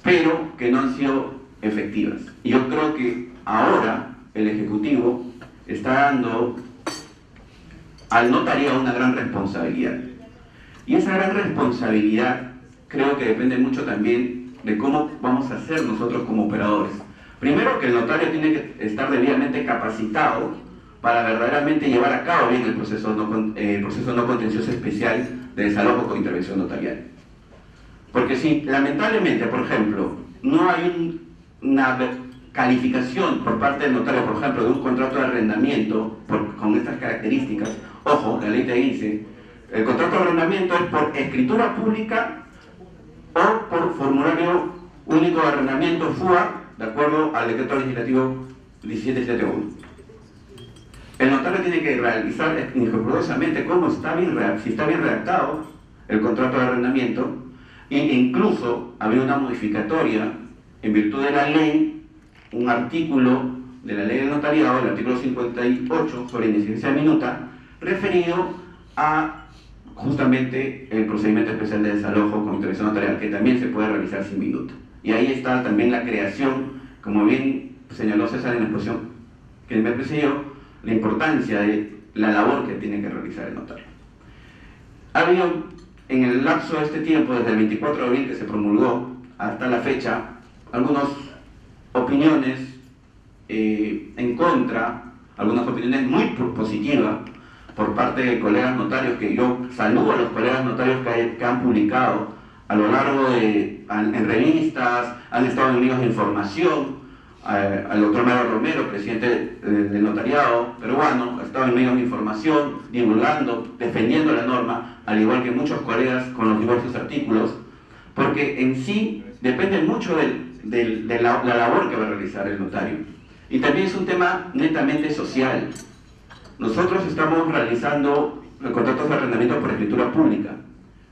pero que no han sido efectivas. Y yo creo que ahora el Ejecutivo está dando al notario una gran responsabilidad. Y esa gran responsabilidad creo que depende mucho también de cómo vamos a hacer nosotros como operadores. Primero, que el notario tiene que estar debidamente capacitado para verdaderamente llevar a cabo bien el proceso no contencioso especial de desalojo con intervención notarial. Porque si lamentablemente, por ejemplo, no hay una calificación por parte del notario, por ejemplo, de un contrato de arrendamiento con estas características, ojo, la ley te dice, el contrato de arrendamiento es por escritura pública o por formulario único de arrendamiento, FUA, de acuerdo al decreto legislativo 1771. El notario tiene que realizar escrupulosamente si está bien redactado el contrato de arrendamiento, e incluso había una modificatoria en virtud de la ley, un artículo de la ley del notariado, el artículo 58 sobre inexistencia minuta, referido a justamente el procedimiento especial de desalojo con intervención notarial, que también se puede realizar sin minuta. Y ahí está también la creación, como bien señaló César en la exposición que me precedió, la importancia de la labor que tiene que realizar el notario. Ha habido en el lapso de este tiempo, desde el 24 de abril que se promulgó hasta la fecha, algunas opiniones en contra, algunas opiniones muy positivas por parte de colegas notarios, que yo saludo a los colegas notarios que han publicado a lo largo en revistas, han estado en medios de información. Al doctor Mario Romero, presidente del notariado peruano, ha estado en medios de información, divulgando, defendiendo la norma, al igual que muchos colegas con los diversos artículos, porque en sí depende mucho de la labor que va a realizar el notario. Y también es un tema netamente social. Nosotros estamos realizando los contratos de arrendamiento por escritura pública.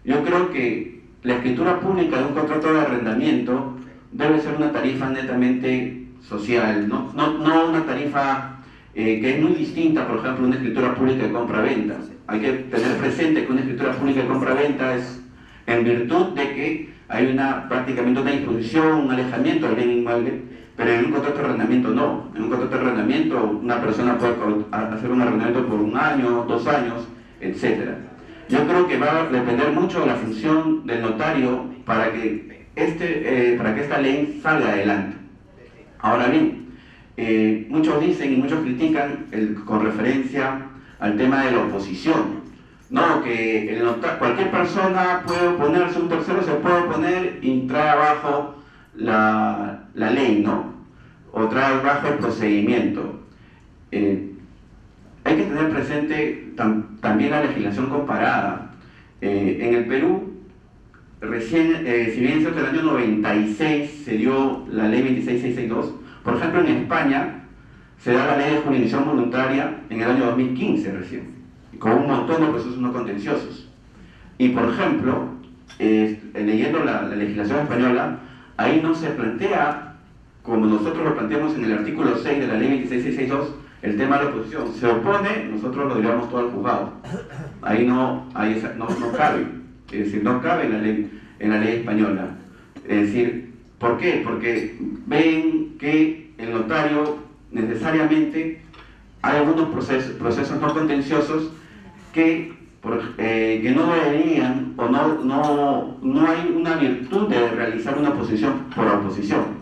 Yo creo que la escritura pública de un contrato de arrendamiento debe ser una tarifa netamente social, no una tarifa que es muy distinta, por ejemplo, una escritura pública de compra-venta. Hay que tener presente que una escritura pública de compra-venta es en virtud de que hay prácticamente una disposición, un alejamiento del bien inmueble, pero en un contrato de arrendamiento no. En un contrato de arrendamiento una persona puede hacer un arrendamiento por 1 año, 2 años, etc. Yo creo que va a depender mucho de la función del notario para que esta ley salga adelante. Ahora bien, muchos dicen y muchos critican con referencia al tema de la oposición, ¿no? Que cualquier persona puede oponerse, un tercero se puede oponer y trae abajo la ley, ¿no? O trae abajo el procedimiento. Hay que tener presente también la legislación comparada. En el Perú, recién, si bien es cierto, en el año 96 se dio la ley 26662, por ejemplo, en España se da la ley de jurisdicción voluntaria en el año 2015 recién, con un montón de procesos no contenciosos. Y por ejemplo, leyendo la legislación española, ahí no se plantea, como nosotros lo planteamos en el artículo 6 de la ley 26662, el tema de la oposición. Se opone, nosotros lo llevamos todo al juzgado. Ahí no cabe. Es decir, no cabe en la ley española. Es decir, ¿por qué? Porque ven que el notario necesariamente hay algunos procesos no contenciosos que no deberían o no hay una virtud de realizar una oposición por oposición,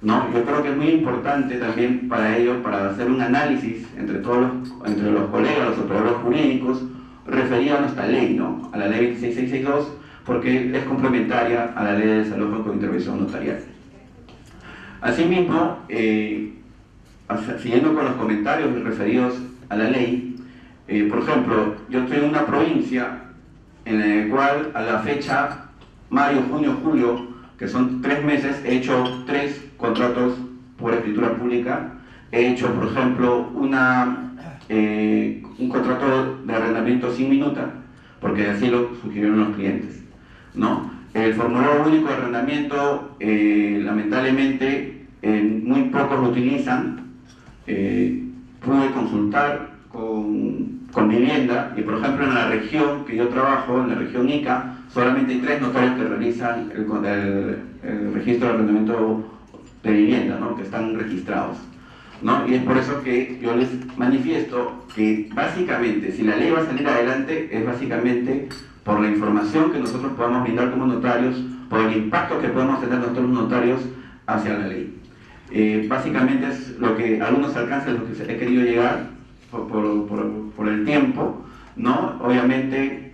¿no? Yo creo que es muy importante también para ello, para hacer un análisis entre los colegas, los operadores jurídicos, referido a nuestra ley, ¿no? A la ley 26662, porque es complementaria a la ley de desalojo con intervención notarial. Asimismo, siguiendo con los comentarios referidos a la ley, por ejemplo, yo estoy en una provincia en la cual a la fecha, mayo, junio, julio, que son 3 meses, he hecho 3 contratos por escritura pública. He hecho, por ejemplo, un contrato de arrendamiento sin minuta, porque así lo sugirieron los clientes, ¿no? El formulario único de arrendamiento, lamentablemente, muy pocos lo utilizan. Pude consultar con vivienda y, por ejemplo, en la región que yo trabajo, en la región Ica, solamente hay 3 notarios que realizan el registro de arrendamiento de vivienda, ¿no? Que están registrados, ¿no? Y es por eso que yo les manifiesto que básicamente, si la ley va a salir adelante, es básicamente por la información que nosotros podamos brindar como notarios, por el impacto que podemos tener nosotros los notarios hacia la ley. Básicamente es lo que algunos alcanzan, lo que se he querido llegar por el tiempo, ¿no? Obviamente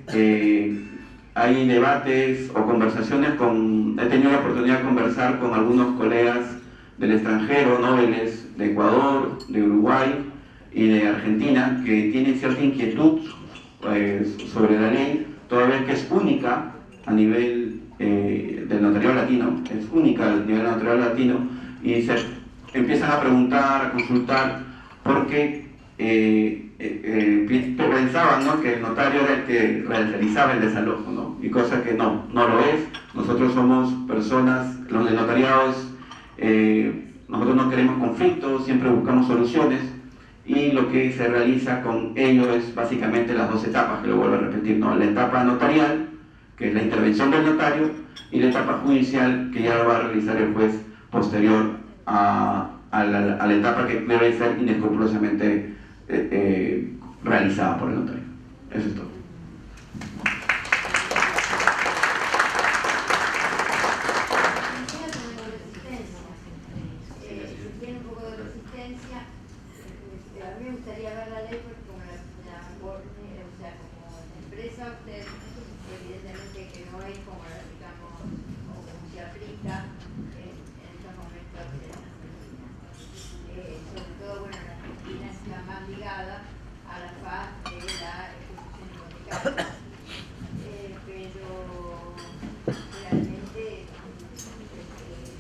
hay debates o conversaciones he tenido la oportunidad de conversar con algunos colegas del extranjero, nobles de Ecuador, de Uruguay y de Argentina, que tienen cierta inquietud sobre la ley, toda vez que es única a nivel del notariado latino, es única a nivel del notariado latino, y se empiezan a preguntar, a consultar, porque pensaban, ¿no?, que el notario era el que realizaba el desalojo, ¿no? Y cosa que no lo es. Nosotros somos personas, los de notariados, nosotros no queremos conflictos, siempre buscamos soluciones, y lo que se realiza con ello es básicamente las 2 etapas, que lo vuelvo a repetir, ¿no? La etapa notarial, que es la intervención del notario, y la etapa judicial, que ya lo va a realizar el juez posterior a la etapa que debe ser inescrupulosamente realizada por el notario. Eso es todo. A mí me gustaría ver la ley porque como como empresa usted evidentemente que no es como la aplicamos o como se aplica en estos momentos en Argentina. Sobre todo, bueno, en Argentina está más ligada a la faz de la ejecución hipotecaria. Pero realmente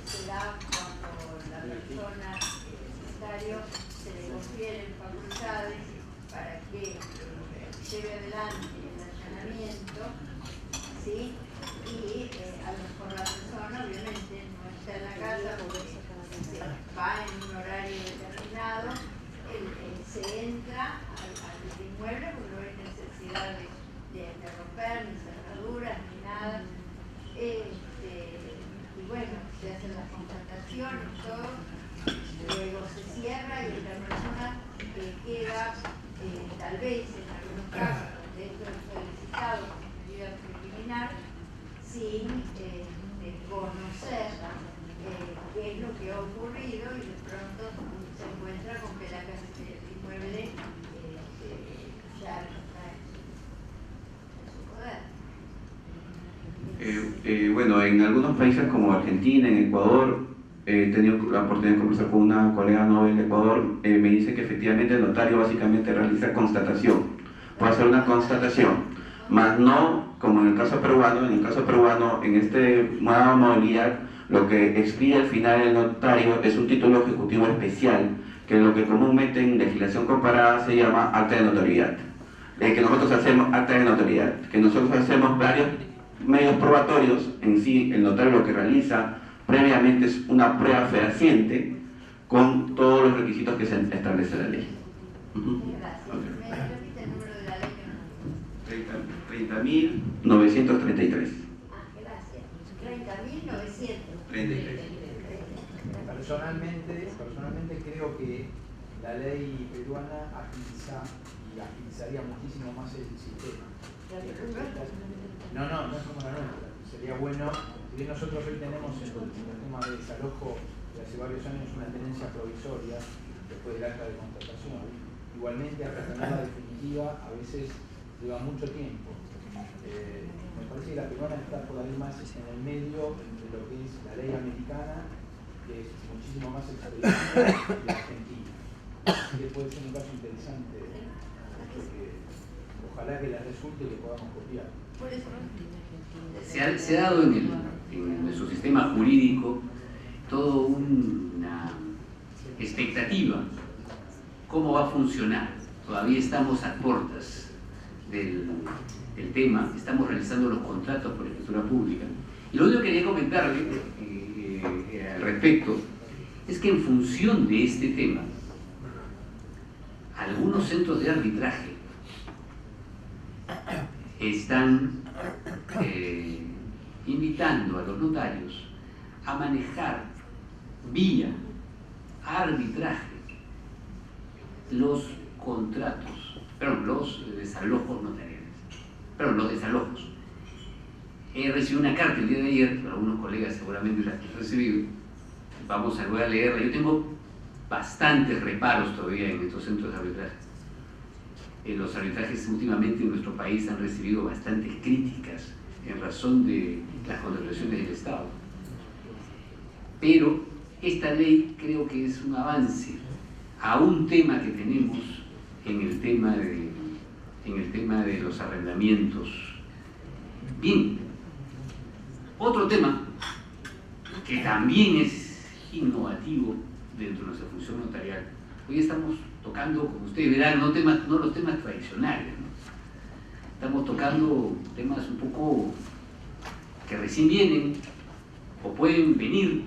se da cuando la persona, el secretario, se le confieren facultades para que lleve adelante el allanamiento, ¿sí? Y a lo mejor la persona obviamente no está en la casa porque se va en un horario determinado, se entra al inmueble porque no hay necesidad de romper ni cerraduras ni nada, y bueno, se hacen las constataciones, todo. Luego se cierra y la persona queda, tal vez en algunos casos, donde esto es solicitado por medida preliminar, sin conocer qué es lo que ha ocurrido y de pronto se encuentra con que el inmueble ya no está en su poder. Bueno, en algunos países como Argentina, en Ecuador, he tenido la oportunidad de conversar con una colega novel de Ecuador, me dice que efectivamente el notario básicamente realiza constatación, puede hacer una constatación, más no como en el caso peruano. En el caso peruano, en esta nueva modalidad, lo que expide al final el notario es un título ejecutivo especial, que es lo que comúnmente en legislación comparada se llama acta de notoriedad. Que nosotros hacemos acta de notoriedad, que nosotros hacemos varios medios probatorios. En sí, el notario lo que realiza previamente es una prueba fehaciente con todos los requisitos que se establece la ley. Gracias. ¿Me repite el número de la ley que no? 30.933. Gracias. 30.933. Personalmente creo que la ley peruana agiliza y agilizaría muchísimo más el sistema. No es como la nuestra. Sería bueno, si bien nosotros hoy tenemos en el tema de desalojo de hace varios años una tenencia provisoria después del acta de constatación, igualmente hasta tenerla definitiva a veces lleva mucho tiempo. Me parece que la peruana está por ahí más en el medio entre lo que es la ley americana, que es muchísimo más expeditiva, y la argentina. Así que puede ser un caso interesante, que ojalá que la resulte y que podamos copiar. Se ha dado en nuestro sistema jurídico toda una expectativa cómo va a funcionar. Todavía estamos a puertas del tema, estamos realizando los contratos por escritura pública. Y lo único que quería comentarle al respecto es que en función de este tema, algunos centros de arbitraje están invitando a los notarios a manejar vía arbitraje los contratos, los desalojos notariales, los desalojos. He recibido una carta el día de ayer, algunos colegas seguramente la han recibido, voy a leerla. Yo tengo bastantes reparos todavía en estos centros de arbitraje. Los arbitrajes últimamente en nuestro país han recibido bastantes críticas en razón de las contrataciones del Estado. Pero esta ley creo que es un avance a un tema que tenemos en el tema de los arrendamientos. Bien, otro tema que también es innovativo dentro de nuestra función notarial. Hoy estamos tocando, como ustedes verán, no los temas tradicionales, ¿no? Estamos tocando temas un poco que recién vienen o pueden venir,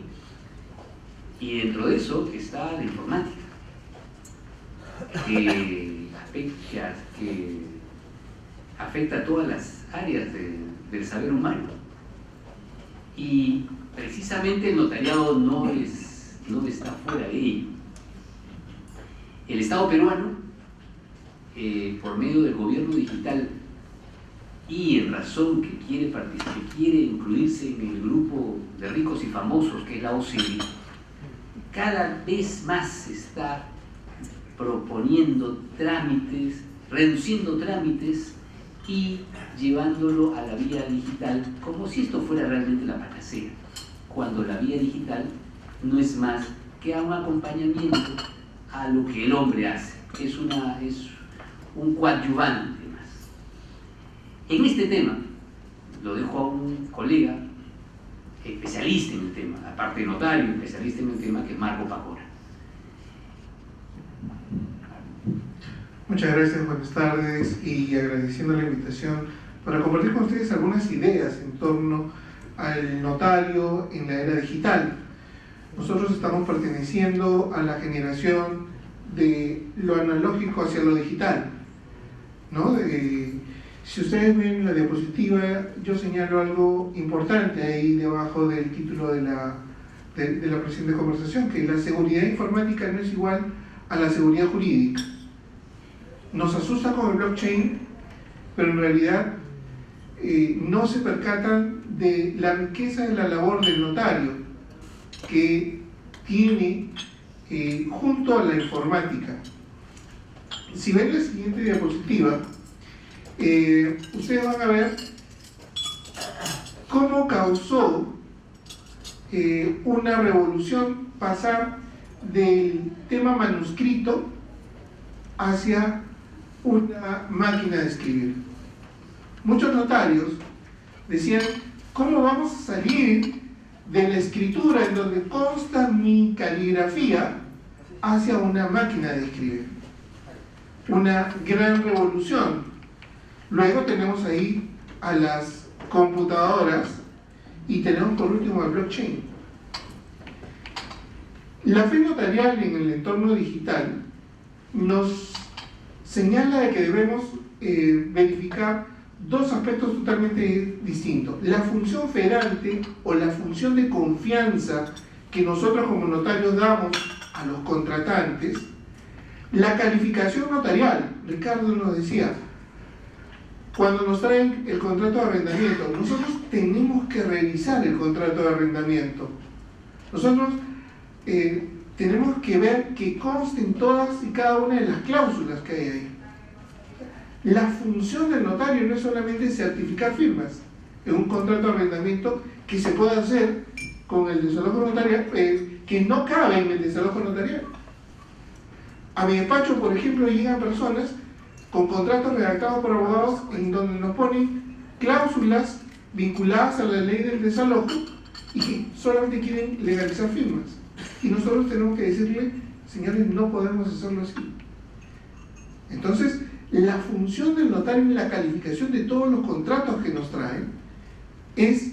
y dentro de eso está la informática, que afecta a todas las áreas del saber humano. Y precisamente el notariado no está fuera de ello. El Estado peruano, por medio del gobierno digital y en razón que quiere incluirse en el grupo de ricos y famosos que es la OCDE, cada vez más está proponiendo trámites, reduciendo trámites y llevándolo a la vía digital, como si esto fuera realmente la panacea, cuando la vía digital no es más que un acompañamiento a lo que el hombre hace, es un coadyuvante más. En este tema, lo dejo a un colega especialista en el tema, aparte de notario, especialista en el tema, que es Marco Pacora. Muchas gracias, buenas tardes, y agradeciendo la invitación para compartir con ustedes algunas ideas en torno al notario en la era digital. Nosotros estamos perteneciendo a la generación de lo analógico hacia lo digital, ¿no? Si ustedes ven la diapositiva, yo señalo algo importante ahí debajo del título de la presente conversación, que la seguridad informática no es igual a la seguridad jurídica. Nos asusta con el blockchain, pero en realidad no se percatan de la riqueza de la labor del notario, que tiene junto a la informática. Si ven la siguiente diapositiva, ustedes van a ver cómo causó una revolución pasar del tema manuscrito hacia una máquina de escribir. Muchos notarios decían, ¿cómo vamos a salir de la escritura en donde consta mi caligrafía hacia una máquina de escribir? Una gran revolución. Luego tenemos ahí a las computadoras y tenemos por último el blockchain. La fe notarial en el entorno digital nos señala de que debemos verificar dos aspectos totalmente distintos: la función federante o la función de confianza que nosotros como notarios damos a los contratantes, la calificación notarial. Ricardo nos decía, cuando nos traen el contrato de arrendamiento, nosotros tenemos que revisar el contrato de arrendamiento. Nosotros tenemos que ver que consten todas y cada una de las cláusulas que hay ahí. La función del notario no es solamente certificar firmas en un contrato de arrendamiento que se puede hacer con el desalojo notarial, que no cabe en el desalojo notarial. A mi despacho, por ejemplo, llegan personas con contratos redactados por abogados en donde nos ponen cláusulas vinculadas a la ley del desalojo y que solamente quieren legalizar firmas. Y nosotros tenemos que decirle, señores, no podemos hacerlo así. Entonces, la función del notario en la calificación de todos los contratos que nos traen es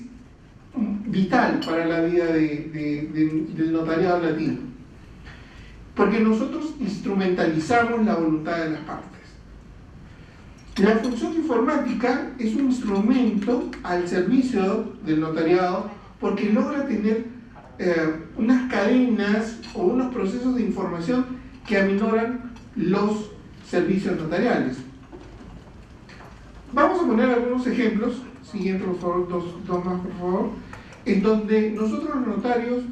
vital para la vida del notariado latino, porque nosotros instrumentalizamos la voluntad de las partes. La función informática es un instrumento al servicio del notariado porque logra tener unas cadenas o unos procesos de información que aminoran los servicios notariales. Vamos a poner algunos ejemplos, siguiente por favor, dos más por favor, en donde nosotros los notarios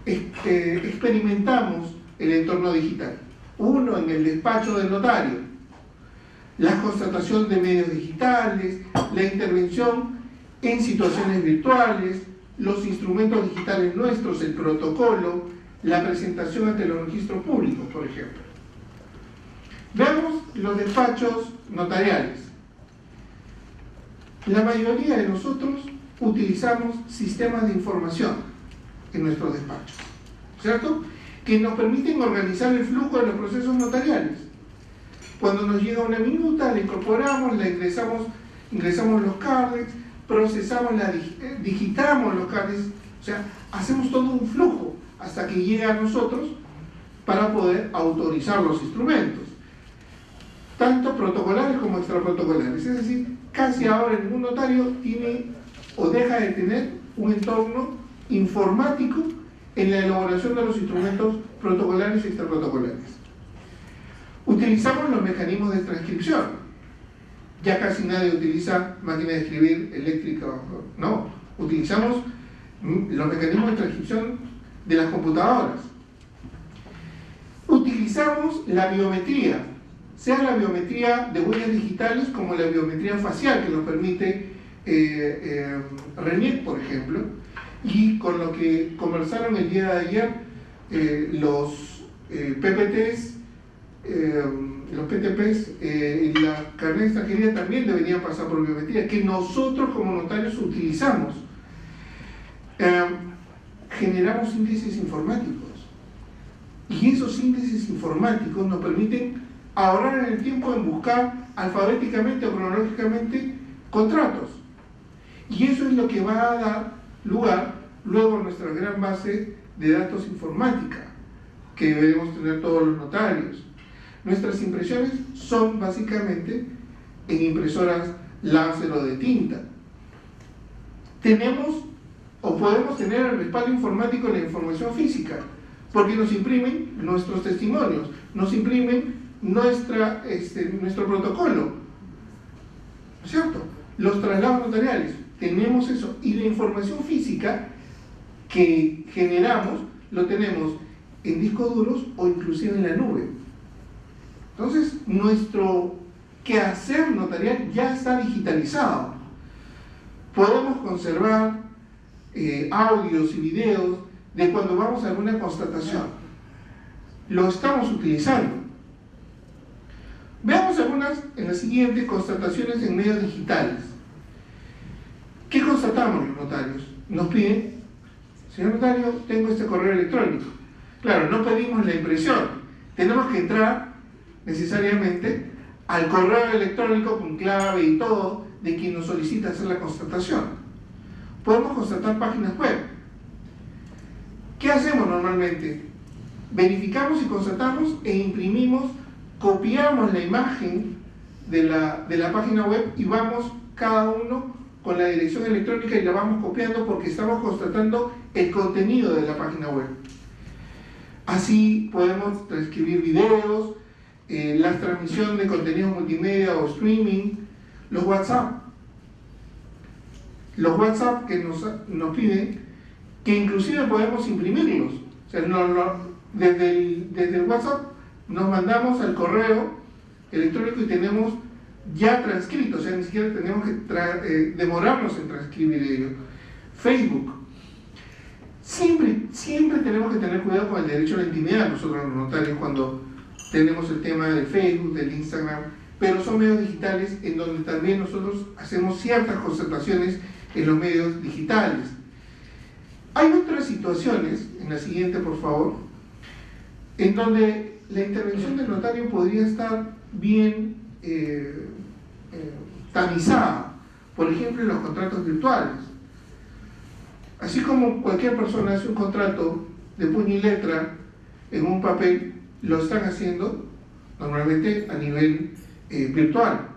experimentamos el entorno digital. Uno, en el despacho del notario, la constatación de medios digitales, la intervención en situaciones virtuales, los instrumentos digitales nuestros, el protocolo, la presentación ante los registros públicos, por ejemplo. Veamos los despachos notariales. La mayoría de nosotros utilizamos sistemas de información en nuestros despachos, ¿cierto? Que nos permiten organizar el flujo de los procesos notariales. Cuando nos llega una minuta, la incorporamos, la ingresamos los cardex, procesamos, digitamos los cardex, o sea, hacemos todo un flujo hasta que llega a nosotros para poder autorizar los instrumentos, tanto protocolares como extraprotocolares. Es decir, casi ahora ningún notario tiene o deja de tener un entorno informático en la elaboración de los instrumentos protocolares y extraprotocolares. Utilizamos los mecanismos de transcripción. Ya casi nadie utiliza máquina de escribir eléctrica, no. Utilizamos los mecanismos de transcripción de las computadoras. Utilizamos la biometría, sea la biometría de huellas digitales como la biometría facial que nos permite RENIEC, por ejemplo, y con lo que conversaron el día de ayer los PPTs, los PTPs y la carnet de extranjería también deberían pasar por biometría, que nosotros como notarios utilizamos. Generamos índices informáticos y esos índices informáticos nos permiten ahorrar en el tiempo en buscar alfabéticamente o cronológicamente contratos, y eso es lo que va a dar lugar luego a nuestra gran base de datos informática que debemos tener todos los notarios. Nuestras impresiones son básicamente en impresoras láser o de tinta. Tenemos o podemos tener el respaldo informático de la información física, porque nos imprimen nuestros testimonios, nos imprimen nuestro protocolo, ¿no es cierto? Los traslados notariales, tenemos eso, y la información física que generamos lo tenemos en discos duros o inclusive en la nube. Entonces, nuestro quehacer notarial ya está digitalizado. Podemos conservar audios y videos de cuando vamos a alguna constatación. Lo estamos utilizando. Veamos algunas en las siguientes constataciones en medios digitales. ¿Qué constatamos los notarios? Nos piden, señor notario, tengo este correo electrónico. Claro, no pedimos la impresión. Tenemos que entrar necesariamente al correo electrónico con clave y todo de quien nos solicita hacer la constatación. Podemos constatar páginas web. ¿Qué hacemos normalmente? Verificamos y constatamos e imprimimos, copiamos la imagen de la página web y vamos cada uno con la dirección electrónica y la vamos copiando porque estamos constatando el contenido de la página web. Así podemos transcribir videos, la transmisión de contenidos multimedia o streaming, los WhatsApp. Los WhatsApp que nos piden, que inclusive podemos imprimirlos. O sea, desde el WhatsApp nos mandamos al correo electrónico y tenemos ya transcrito, o sea, ni siquiera tenemos que demorarnos en transcribir ello. Facebook. Siempre tenemos que tener cuidado con el derecho a la intimidad nosotros los notarios cuando tenemos el tema del Facebook, del Instagram, pero son medios digitales en donde también nosotros hacemos ciertas constataciones en los medios digitales. Hay otras situaciones, en la siguiente por favor, en donde la intervención del notario podría estar bien tamizada, por ejemplo en los contratos virtuales. Así como cualquier persona hace un contrato de puño y letra en un papel, lo están haciendo normalmente a nivel virtual.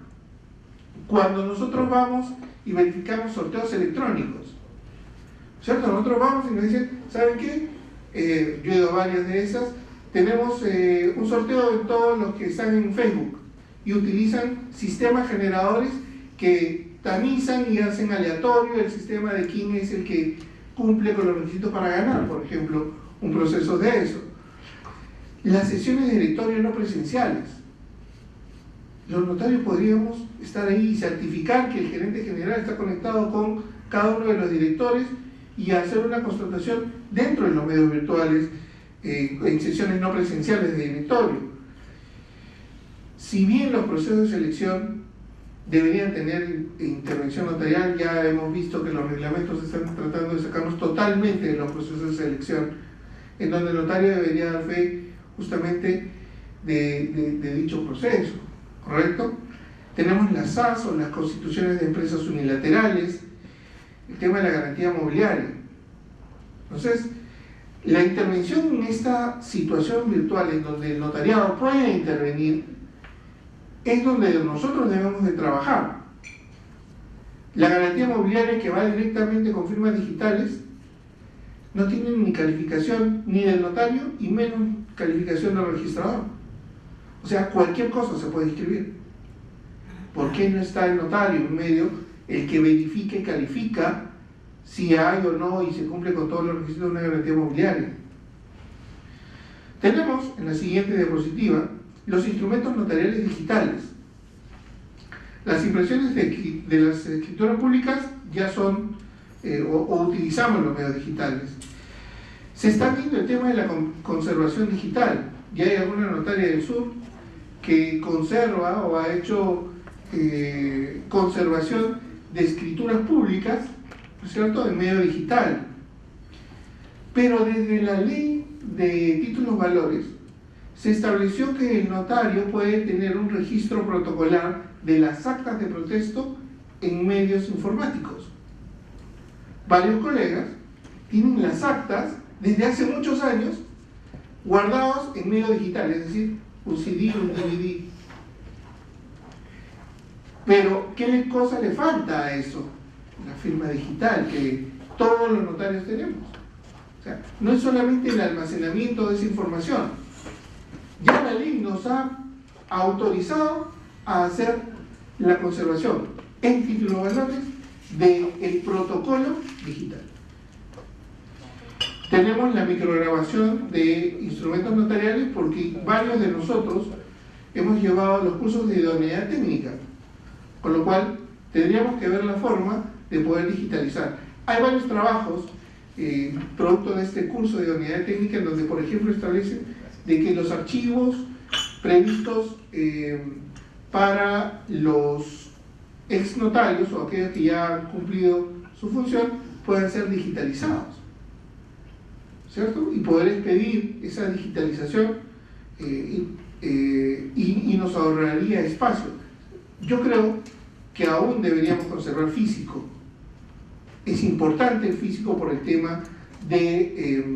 Cuando nosotros vamos y verificamos sorteos electrónicos, ¿cierto? Nosotros vamos y nos dicen, ¿saben qué? Yo he ido a varias de esas, tenemos un sorteo de todos los que están en Facebook y utilizan sistemas generadores que tamizan y hacen aleatorio el sistema de quién es el que cumple con los requisitos para ganar, por ejemplo, un proceso de eso. Las sesiones de directorio no presenciales. Los notarios podríamos estar ahí y certificar que el gerente general está conectado con cada uno de los directores y hacer una constatación dentro de los medios virtuales en sesiones no presenciales de directorio. Si bien los procesos de selección deberían tener intervención notarial, ya hemos visto que los reglamentos están tratando de sacarnos totalmente de los procesos de selección, en donde el notario debería dar fe justamente de dicho proceso, ¿correcto? Tenemos las SAS o las constituciones de empresas unilaterales, el tema de la garantía mobiliaria. Entonces, la intervención en esta situación virtual en donde el notariado puede intervenir es donde nosotros debemos de trabajar. La garantía mobiliaria, que va directamente con firmas digitales, no tiene ni calificación ni del notario y menos calificación del registrador. O sea, cualquier cosa se puede escribir. ¿Por qué no está el notario en medio, el que verifica y califica si hay o no y se cumple con todos los requisitos de una garantía mobiliaria? Tenemos en la siguiente diapositiva los instrumentos notariales digitales. Las impresiones de las escrituras públicas ya son o utilizamos los medios digitales. Se está viendo el tema de la conservación digital. Ya hay alguna notaria del sur que conserva o ha hecho conservación de escrituras públicas, ¿no es cierto?, en medio digital. Pero desde la ley de títulos valores se estableció que el notario puede tener un registro protocolar de las actas de protesto en medios informáticos. Varios colegas tienen las actas desde hace muchos años guardados en medio digital, es decir, un CD, un DVD. Pero, ¿qué cosa le falta a eso? La firma digital que todos los notarios tenemos. O sea, no es solamente el almacenamiento de esa información. Ya la ley nos ha autorizado a hacer la conservación en títulos valores del protocolo digital. Tenemos la micrograbación de instrumentos notariales porque varios de nosotros hemos llevado los cursos de idoneidad técnica, con lo cual tendríamos que ver la forma de poder digitalizar. Hay varios trabajos producto de este curso de idoneidad técnica en donde, por ejemplo, establecen de que los archivos previstos para los ex notarios o aquellos que ya han cumplido su función puedan ser digitalizados, ¿cierto? Y poder expedir esa digitalización y nos ahorraría espacio. Yo creo que aún deberíamos conservar físico. Es importante el físico por el tema de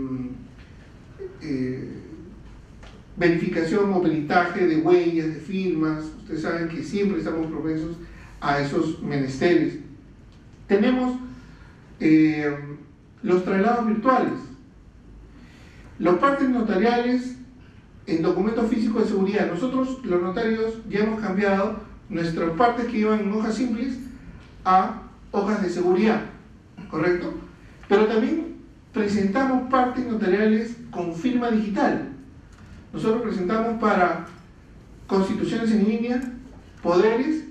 verificación o peritaje de huellas, de firmas. Ustedes saben que siempre estamos propensos a esos menesteres. Tenemos los traslados virtuales, los partes notariales en documentos físicos de seguridad. Nosotros, los notarios, ya hemos cambiado nuestras partes que iban en hojas simples a hojas de seguridad, ¿correcto? Pero también presentamos partes notariales con firma digital. Nosotros presentamos para constituciones en línea, poderes,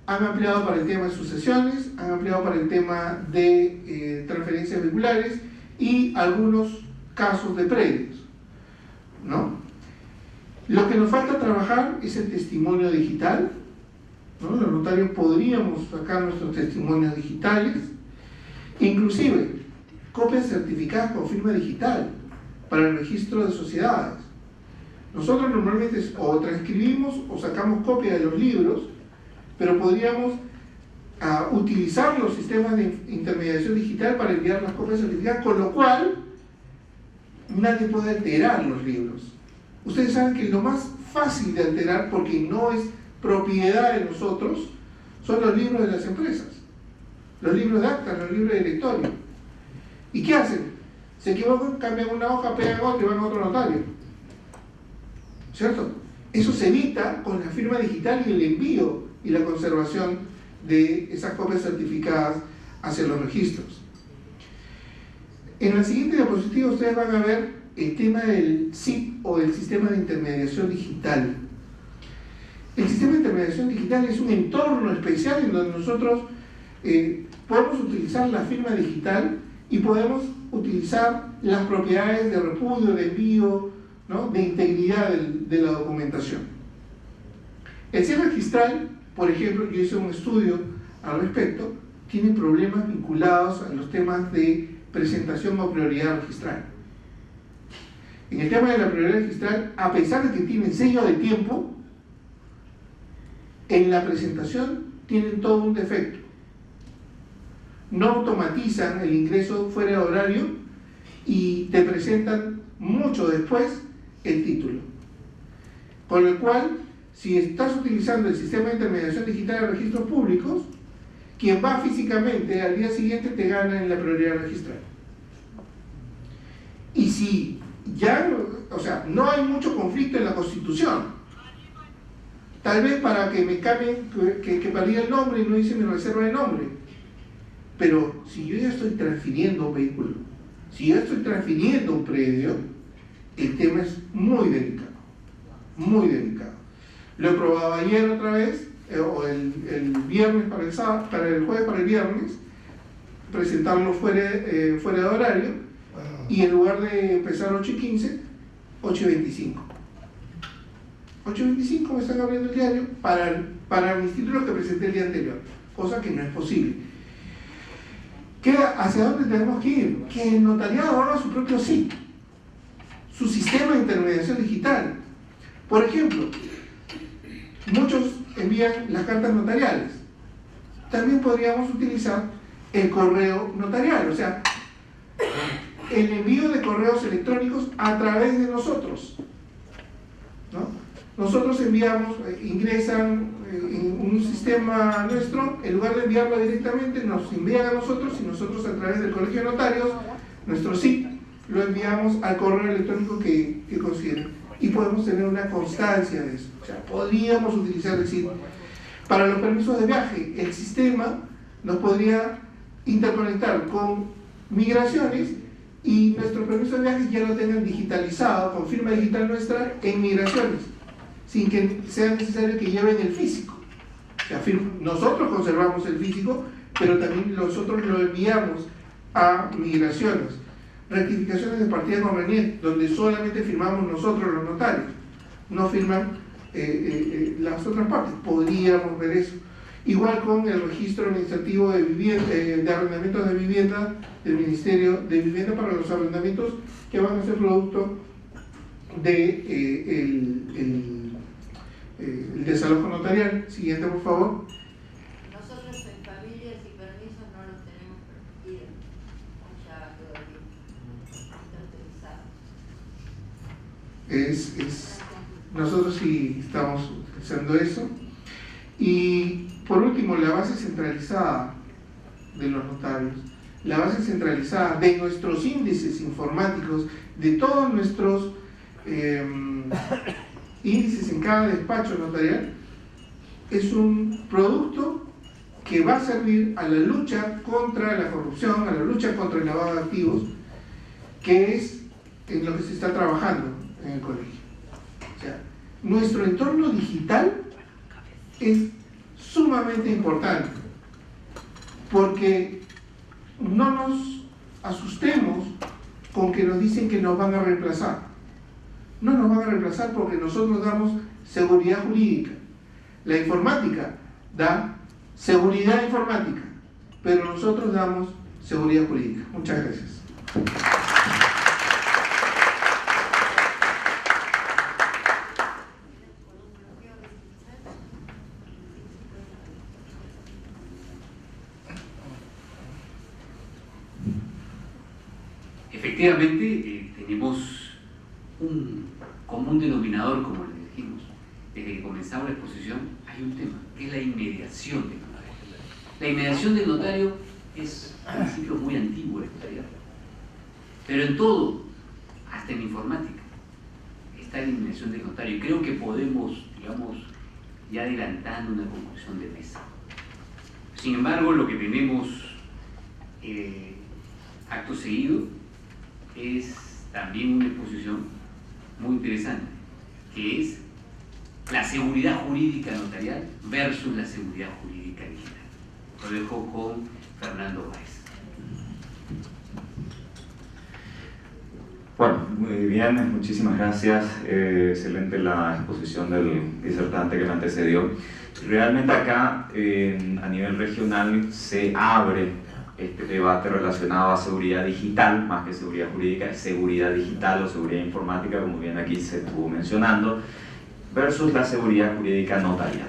han ampliado para el tema de sucesiones, han ampliado para el tema de transferencias vehiculares y algunos casos de predios, ¿no? Lo que nos falta trabajar es el testimonio digital, ¿no? Los notarios podríamos sacar nuestros testimonios digitales, inclusive copias certificadas con firma digital para el registro de sociedades. Nosotros normalmente o transcribimos o sacamos copia de los libros, pero podríamos utilizar los sistemas de intermediación digital para enviar las copias certificadas, con lo cual nadie puede alterar los libros. Ustedes saben que lo más fácil de alterar, porque no es propiedad de nosotros, son los libros de las empresas, los libros de actas, los libros de directorio. ¿Y qué hacen? Se equivocan, cambian una hoja, pegan otra y van a otro notario, ¿cierto? Eso se evita con la firma digital y el envío y la conservación de esas copias certificadas hacia los registros. En la siguiente diapositiva ustedes van a ver el tema del SIP o del sistema de intermediación digital. El sistema de intermediación digital es un entorno especial en donde nosotros podemos utilizar la firma digital y podemos utilizar las propiedades de repudio, de envío, ¿no?, de integridad de la documentación. El cierre registral, por ejemplo, yo hice un estudio al respecto, tiene problemas vinculados a los temas de presentación o prioridad registral. En el tema de la prioridad registral, a pesar de que tienen sello de tiempo, en la presentación tienen todo un defecto. No automatizan el ingreso fuera de horario y te presentan mucho después el título. Con lo cual, si estás utilizando el sistema de intermediación digital de registros públicos, quien va físicamente al día siguiente te gana en la prioridad registral. Y si ya, o sea, no hay mucho conflicto en la Constitución, tal vez para que me cambien, que perdí el nombre y no hice mi reserva de nombre, pero si yo ya estoy transfiriendo un vehículo, si yo estoy transfiriendo un predio, el tema es muy delicado, muy delicado. Lo he probado ayer otra vez, o el viernes para el sábado, para el jueves para el viernes, presentarlo fuera de horario, y en lugar de empezar 8:15, 8:25. 8:25 me están abriendo el diario para mis títulos que presenté el día anterior, cosa que no es posible. ¿Hacia dónde tenemos que ir? Que el notariado haga su propio SIP, su sistema de intermediación digital. Por ejemplo, muchos envían las cartas notariales. También podríamos utilizar el correo notarial, o sea, el envío de correos electrónicos a través de nosotros, ¿no? Nosotros enviamos, ingresan en un sistema nuestro, en lugar de enviarlo directamente, nos envían a nosotros y nosotros a través del Colegio de Notarios, nuestro SIP, lo enviamos al correo electrónico que consideren. Y podemos tener una constancia de eso. O sea, podríamos utilizar el SIP. Para los permisos de viaje, el sistema nos podría interconectar con migraciones y nuestro permiso de viaje ya lo tengan digitalizado, con firma digital nuestra, en migraciones, sin que sea necesario que lleven el físico. O sea, nosotros conservamos el físico, pero también nosotros lo enviamos a migraciones. Rectificaciones de partida conveniente, donde solamente firmamos nosotros los notarios, no firman las otras partes. Podríamos ver eso. Igual con el registro administrativo de vivienda, de arrendamientos de vivienda del Ministerio de Vivienda para los arrendamientos que van a ser producto de el desalojo notarial. Siguiente, por favor. Nosotros en familias y permisos no los tenemos permitidos, ya autorizados. Nosotros sí estamos utilizando eso. Y por último, la base centralizada de los notarios, la base centralizada de nuestros índices informáticos, de todos nuestros índices en cada despacho notarial, es un producto que va a servir a la lucha contra la corrupción, a la lucha contra el lavado de activos, que es en lo que se está trabajando en el colegio. O sea, nuestro entorno digital es sumamente importante, porque no nos asustemos con que nos dicen que nos van a reemplazar. No nos van a reemplazar porque nosotros damos seguridad jurídica. La informática da seguridad informática, pero nosotros damos seguridad jurídica. Muchas gracias. Efectivamente, tenemos un común denominador, como les dijimos. Desde que comenzamos la exposición hay un tema, que es la inmediación del notario. La inmediación del notario es un principio muy antiguo en realidad. Pero en todo, hasta en informática, está la inmediación del notario. Y creo que podemos, digamos, ya adelantando una conclusión de mesa. Sin embargo, lo que tenemos acto seguido es también una exposición muy interesante, que es la seguridad jurídica notarial versus la seguridad jurídica digital. Lo dejo con Fernando Báez. Bueno, muy bien, muchísimas gracias. Excelente la exposición del disertante que me antecedió. Realmente acá, a nivel regional, se abre este debate relacionado a seguridad digital, más que seguridad jurídica, seguridad digital o seguridad informática, como bien aquí se estuvo mencionando, versus la seguridad jurídica notarial.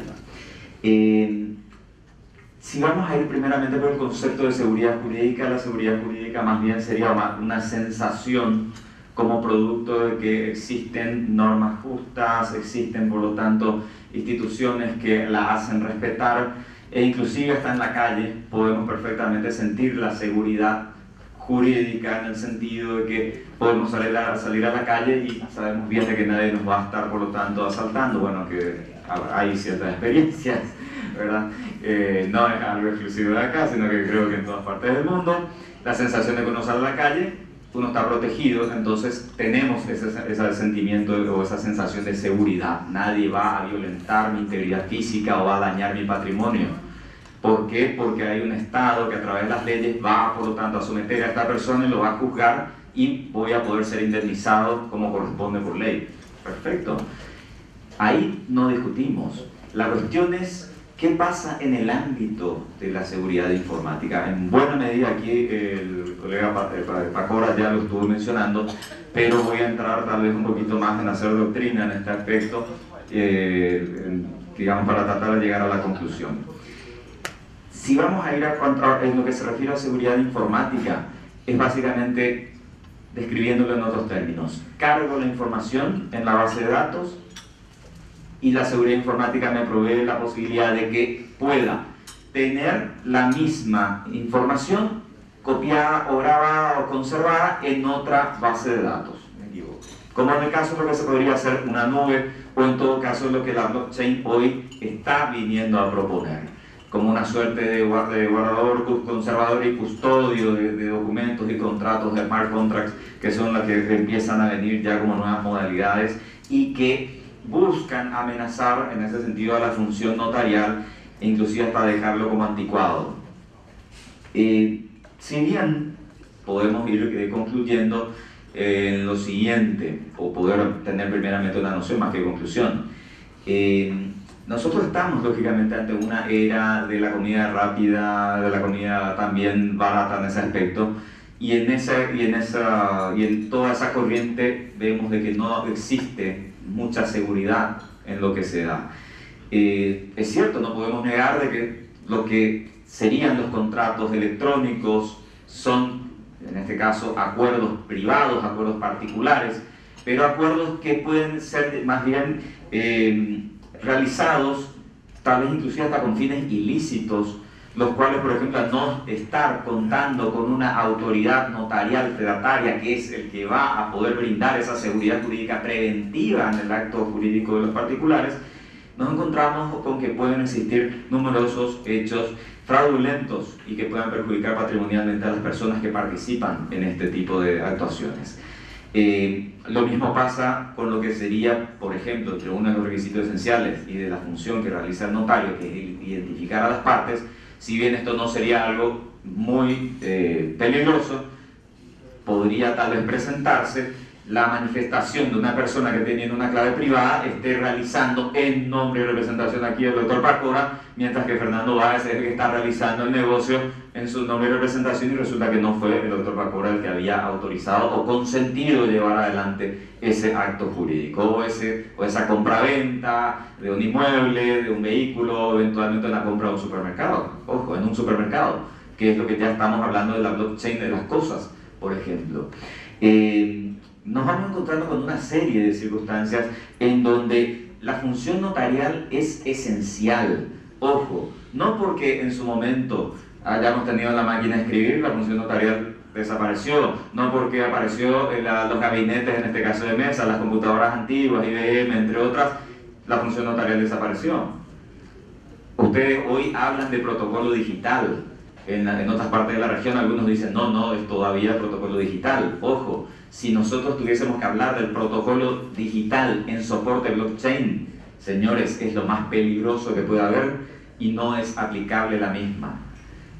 Si vamos a ir primeramente por el concepto de seguridad jurídica, la seguridad jurídica más bien sería una sensación como producto de que existen normas justas, existen por lo tanto instituciones que la hacen respetar, e inclusive hasta en la calle podemos perfectamente sentir la seguridad jurídica en el sentido de que podemos salir a la calle y sabemos bien de que nadie nos va a estar por lo tanto asaltando. Bueno, que hay ciertas experiencias, ¿verdad? No es algo exclusivo de acá, sino que creo que en todas partes del mundo la sensación de que uno sale a la calle, uno está protegido, entonces tenemos ese sentimiento o esa sensación de seguridad. Nadie va a violentar mi integridad física o va a dañar mi patrimonio. ¿Por qué? Porque hay un Estado que a través de las leyes va, por lo tanto, a someter a esta persona y lo va a juzgar y voy a poder ser indemnizado como corresponde por ley. Perfecto. Ahí no discutimos. La cuestión es ¿qué pasa en el ámbito de la seguridad informática? En buena medida aquí el colega Pacora ya lo estuvo mencionando, pero voy a entrar tal vez un poquito más en hacer doctrina en este aspecto, digamos, para tratar de llegar a la conclusión. Si vamos a ir en lo que se refiere a seguridad informática, es básicamente describiéndolo en otros términos. Cargo la información en la base de datos, y la seguridad informática me provee la posibilidad de que pueda tener la misma información copiada o grabada o conservada en otra base de datos. Me equivoco. Como en el caso de lo que se podría hacer una nube o en todo caso lo que la blockchain hoy está viniendo a proponer. como una suerte de guardador, conservador y custodio de documentos y contratos de smart contracts, que son las que empiezan a venir ya como nuevas modalidades y que buscan amenazar en ese sentido a la función notarial e inclusive hasta dejarlo como anticuado. Si bien podemos ir concluyendo en lo siguiente, o poder tener primeramente una noción más que conclusión, nosotros estamos lógicamente ante una era de la comida rápida, de la comida también barata en ese aspecto, y en toda esa corriente vemos de que no existe mucha seguridad en lo que se da. Es cierto, no podemos negar de que lo que serían los contratos electrónicos son, en este caso, acuerdos privados, acuerdos particulares, pero acuerdos que pueden ser más bien realizados, tal vez inclusive hasta con fines ilícitos, los cuales, por ejemplo, al no estar contando con una autoridad notarial fedataria, que es el que va a poder brindar esa seguridad jurídica preventiva en el acto jurídico de los particulares, nos encontramos con que pueden existir numerosos hechos fraudulentos y que puedan perjudicar patrimonialmente a las personas que participan en este tipo de actuaciones. Lo mismo pasa con lo que sería, por ejemplo, entre uno de los requisitos esenciales y de la función que realiza el notario, que es identificar a las partes. Si bien esto no sería algo muy peligroso, podría tal vez presentarse la manifestación de una persona que teniendo una clave privada esté realizando en nombre y representación aquí el doctor Pacora, mientras que Fernando Báez es el que está realizando el negocio en su nombre y representación, y resulta que no fue el doctor Pacora el que había autorizado o consentido llevar adelante ese acto jurídico, o esa compraventa de un inmueble, de un vehículo, eventualmente una compra de un supermercado. Ojo, en un supermercado, que es lo que ya estamos hablando de la blockchain de las cosas, por ejemplo. Nos vamos encontrando con una serie de circunstancias en donde la función notarial es esencial. Ojo, no porque en su momento hayamos tenido la máquina de escribir, la función notarial desapareció, no porque apareció los gabinetes, en este caso de mesa, las computadoras antiguas, IBM, entre otras, la función notarial desapareció. Ustedes hoy hablan de protocolo digital. En otras partes de la región algunos dicen, no, es todavía protocolo digital. Ojo, si nosotros tuviésemos que hablar del protocolo digital en soporte blockchain, señores, es lo más peligroso que puede haber y no es aplicable la misma.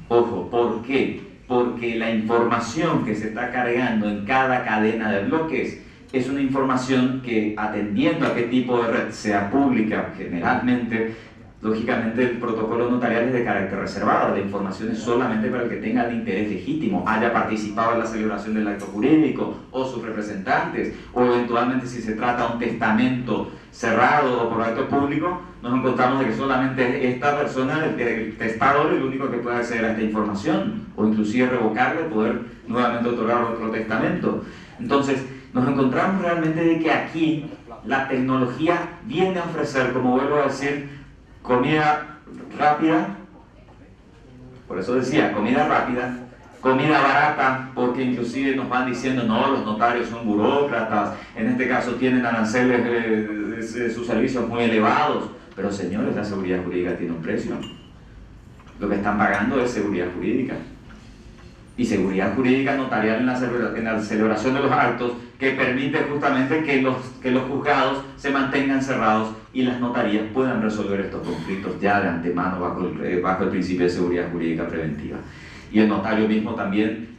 Ojo, ¿por qué? Porque la información que se está cargando en cada cadena de bloques es una información que, atendiendo a qué tipo de red sea pública generalmente, lógicamente el protocolo notarial es de carácter reservado, la información es solamente para el que tenga el interés legítimo, haya participado en la celebración del acto jurídico, o sus representantes, o eventualmente si se trata de un testamento cerrado o por acto público, nos encontramos de que solamente esta persona, el testador, es el único que puede acceder a esta información, o inclusive revocarle, poder nuevamente otorgar otro testamento. Entonces, nos encontramos realmente de que aquí la tecnología viene a ofrecer, como vuelvo a decir, comida rápida, por eso decía, comida rápida, comida barata, porque inclusive nos van diciendo, no, los notarios son burócratas, en este caso tienen aranceles de sus servicios muy elevados, pero señores, la seguridad jurídica tiene un precio. Lo que están pagando es seguridad jurídica. Y seguridad jurídica notarial en la celebración de los actos, que permite justamente que los juzgados se mantengan cerrados y las notarías puedan resolver estos conflictos ya de antemano bajo el principio de seguridad jurídica preventiva. Y el notario mismo también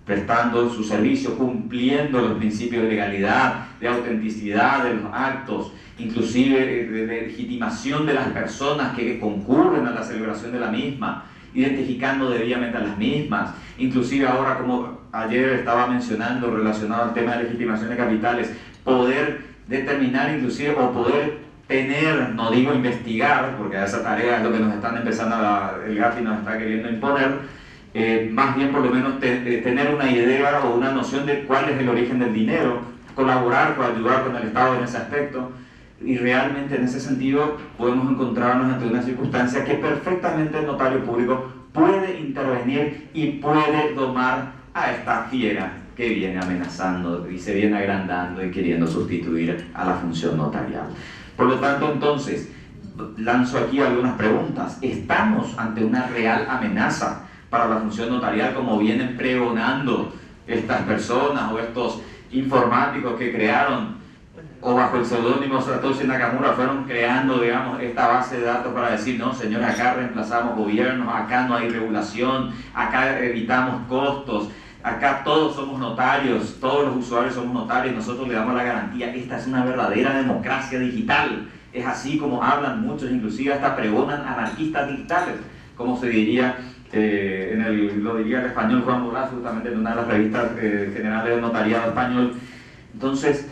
prestando su servicio, cumpliendo los principios de legalidad, de autenticidad de los actos, inclusive de legitimación de las personas que concurren a la celebración de la misma, identificando debidamente a las mismas, inclusive ahora, como ayer estaba mencionando, relacionado al tema de legitimación de capitales, poder determinar inclusive, o poder tener, no digo investigar, porque esa tarea es lo que nos están empezando, el GAFI nos está queriendo imponer, más bien por lo menos tener una idea o una noción de cuál es el origen del dinero, colaborar, ayudar con el Estado en ese aspecto. Y realmente en ese sentido podemos encontrarnos ante una circunstancia que perfectamente el notario público puede intervenir y puede domar a esta fiera que viene amenazando y se viene agrandando y queriendo sustituir a la función notarial. Por lo tanto, entonces, lanzo aquí algunas preguntas. ¿Estamos ante una real amenaza para la función notarial, como vienen pregonando estas personas o estos informáticos que crearon, o bajo el seudónimo Satoshi Nakamura fueron creando, digamos, esta base de datos para decir, no, señores, acá reemplazamos gobiernos, acá no hay regulación, acá evitamos costos, acá todos somos notarios, todos los usuarios somos notarios, nosotros le damos la garantía? Esta es una verdadera democracia digital. Es así como hablan muchos, inclusive hasta pregonan anarquistas digitales, como se diría, lo diría el español Juan Borrás, justamente en una de las revistas generales del notariado español. Entonces,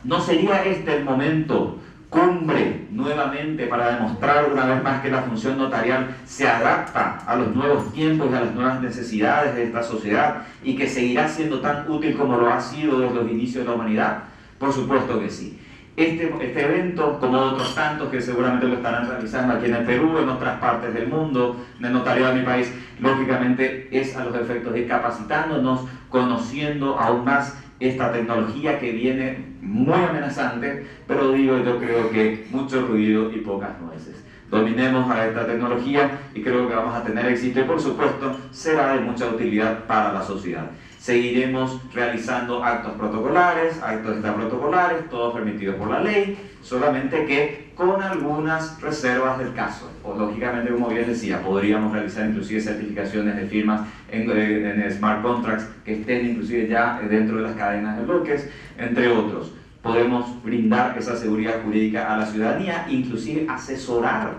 ¿no sería este el momento cumbre nuevamente para demostrar una vez más que la función notarial se adapta a los nuevos tiempos y a las nuevas necesidades de esta sociedad y que seguirá siendo tan útil como lo ha sido desde los inicios de la humanidad? Por supuesto que sí. Este evento, como otros tantos que seguramente lo estarán realizando aquí en el Perú, en otras partes del mundo, en el notariado de mi país, lógicamente es a los efectos de capacitándonos, conociendo aún más esta tecnología que viene muy amenazante, pero yo creo que mucho ruido y pocas nueces. Dominemos a esta tecnología y creo que vamos a tener éxito y, por supuesto, será de mucha utilidad para la sociedad. Seguiremos realizando actos protocolares, actos extraprotocolares, todos permitidos por la ley, solamente que con algunas reservas del caso. O, lógicamente, como bien decía, podríamos realizar inclusive certificaciones de firmas en smart contracts que estén inclusive ya dentro de las cadenas de bloques, entre otros. Podemos brindar esa seguridad jurídica a la ciudadanía, inclusive asesorar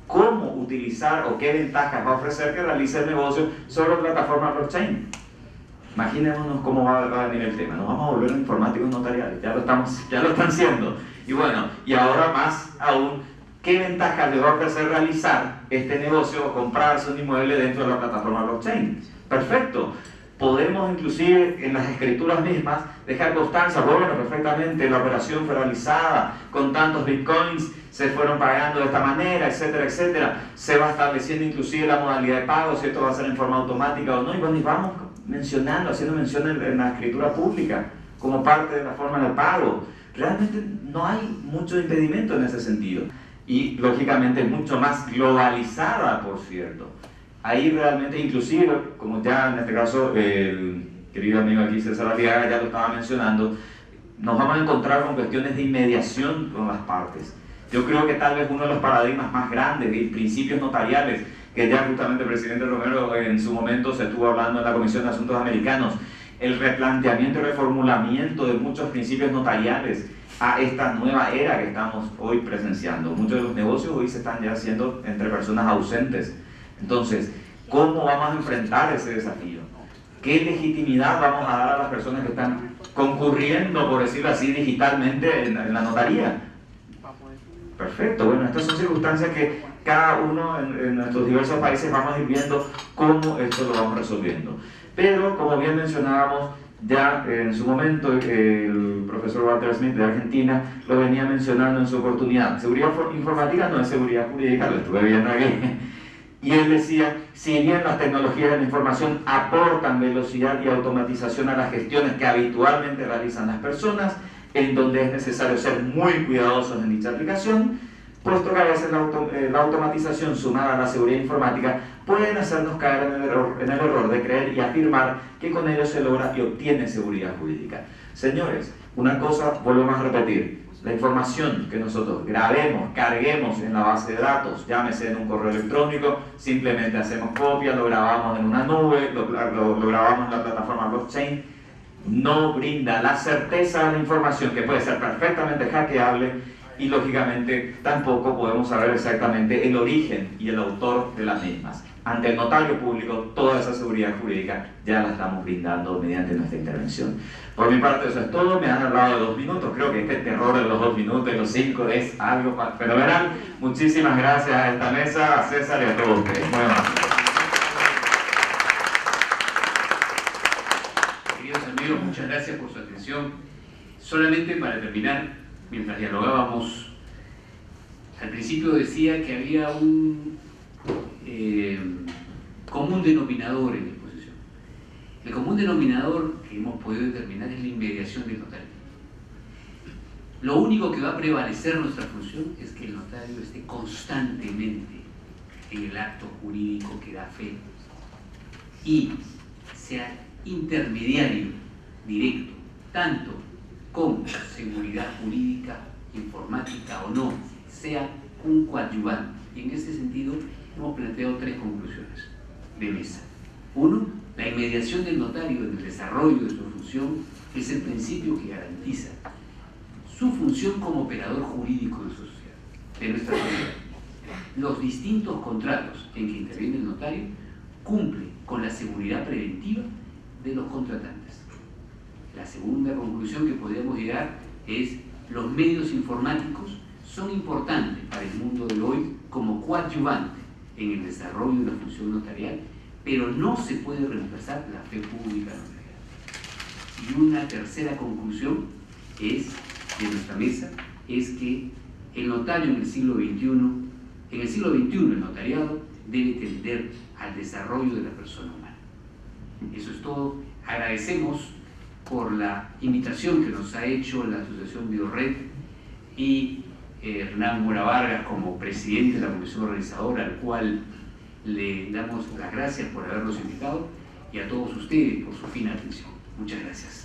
cómo utilizar o qué ventajas va a ofrecer que realice el negocio sobre plataforma blockchain. Imaginémonos cómo va a venir el tema. Nos vamos a volver informáticos notariales, ya lo están siendo. Y bueno, y ahora más aún, ¿qué ventajas le va a ofrecer realizar este negocio o comprarse un inmueble dentro de la plataforma blockchain? Perfecto. Podemos inclusive en las escrituras mismas dejar constancia, bueno, perfectamente, la operación fue realizada con tantos bitcoins, se fueron pagando de esta manera, etcétera, etcétera. Se va estableciendo inclusive la modalidad de pago, si esto va a ser en forma automática o no, y bueno, y vamos mencionando, haciendo mención en la escritura pública como parte de la forma de pago. Realmente no hay mucho impedimento en ese sentido. Y lógicamente es mucho más globalizada, por cierto. Ahí realmente, inclusive, como ya en este caso el querido amigo aquí César Arriaga ya lo estaba mencionando, nos vamos a encontrar con cuestiones de inmediación con las partes. Yo creo que tal vez uno de los paradigmas más grandes y principios notariales, que ya justamente el presidente Romero en su momento se estuvo hablando en la Comisión de Asuntos Americanos, el replanteamiento y reformulamiento de muchos principios notariales a esta nueva era que estamos hoy presenciando. Muchos de los negocios hoy se están ya haciendo entre personas ausentes. Entonces, ¿cómo vamos a enfrentar ese desafío? ¿Qué legitimidad vamos a dar a las personas que están concurriendo, por decirlo así, digitalmente en la notaría? Perfecto, bueno, estas son circunstancias que cada uno en nuestros diversos países vamos a ir viendo cómo esto lo vamos resolviendo. Pero, como bien mencionábamos, ya en su momento el profesor Walter Smith de Argentina lo venía mencionando en su oportunidad. Seguridad informática no es seguridad jurídica, lo estuve viendo aquí. Y él decía, si bien las tecnologías de la información aportan velocidad y automatización a las gestiones que habitualmente realizan las personas, en donde es necesario ser muy cuidadosos en dicha aplicación, puesto que a veces la automatización sumada a la seguridad informática pueden hacernos caer en el error de creer y afirmar que con ello se logra y obtiene seguridad jurídica. Señores, una cosa, volvemos a repetir, la información que nosotros grabemos, carguemos en la base de datos, llámese en un correo electrónico, simplemente hacemos copia, lo grabamos en una nube, lo grabamos en la plataforma blockchain, no brinda la certeza de la información, que puede ser perfectamente hackeable, y lógicamente tampoco podemos saber exactamente el origen y el autor de las mismas. Ante el notario público, toda esa seguridad jurídica ya la estamos brindando mediante nuestra intervención. Por mi parte eso es todo. Me han hablado de 2 minutos, creo que este terror de los 2 minutos y los 5 es algo fenomenal. Muchísimas gracias a esta mesa, a César y a todos ustedes. Muy amable. Queridos amigos, muchas gracias por su atención. Solamente para terminar, mientras dialogábamos, al principio decía que había un común denominador en la exposición. El común denominador que hemos podido determinar es la inmediación del notario. Lo único que va a prevalecer nuestra función es que el notario esté constantemente en el acto jurídico que da fe y sea intermediario directo, tanto con seguridad jurídica, informática o no, sea un coadyuvante. Y en ese sentido hemos planteado 3 conclusiones de mesa. 1, la inmediación del notario en el desarrollo de su función es el principio que garantiza su función como operador jurídico de su sociedad, de nuestra sociedad. Los distintos contratos en que interviene el notario cumplen con la seguridad preventiva de los contratantes. La segunda conclusión que podríamos llegar es: los medios informáticos son importantes para el mundo de hoy como coadyuvante en el desarrollo de la función notarial, pero no se puede reemplazar la fe pública notarial. Y una tercera conclusión de nuestra mesa es que el notario en el siglo XXI el notariado debe tender al desarrollo de la persona humana. Eso es todo. Agradecemos por la invitación que nos ha hecho la Asociación Biored y Hernán Mora Vargas como presidente de la comisión organizadora, al cual le damos las gracias por habernos invitado, y a todos ustedes por su fina atención. Muchas gracias.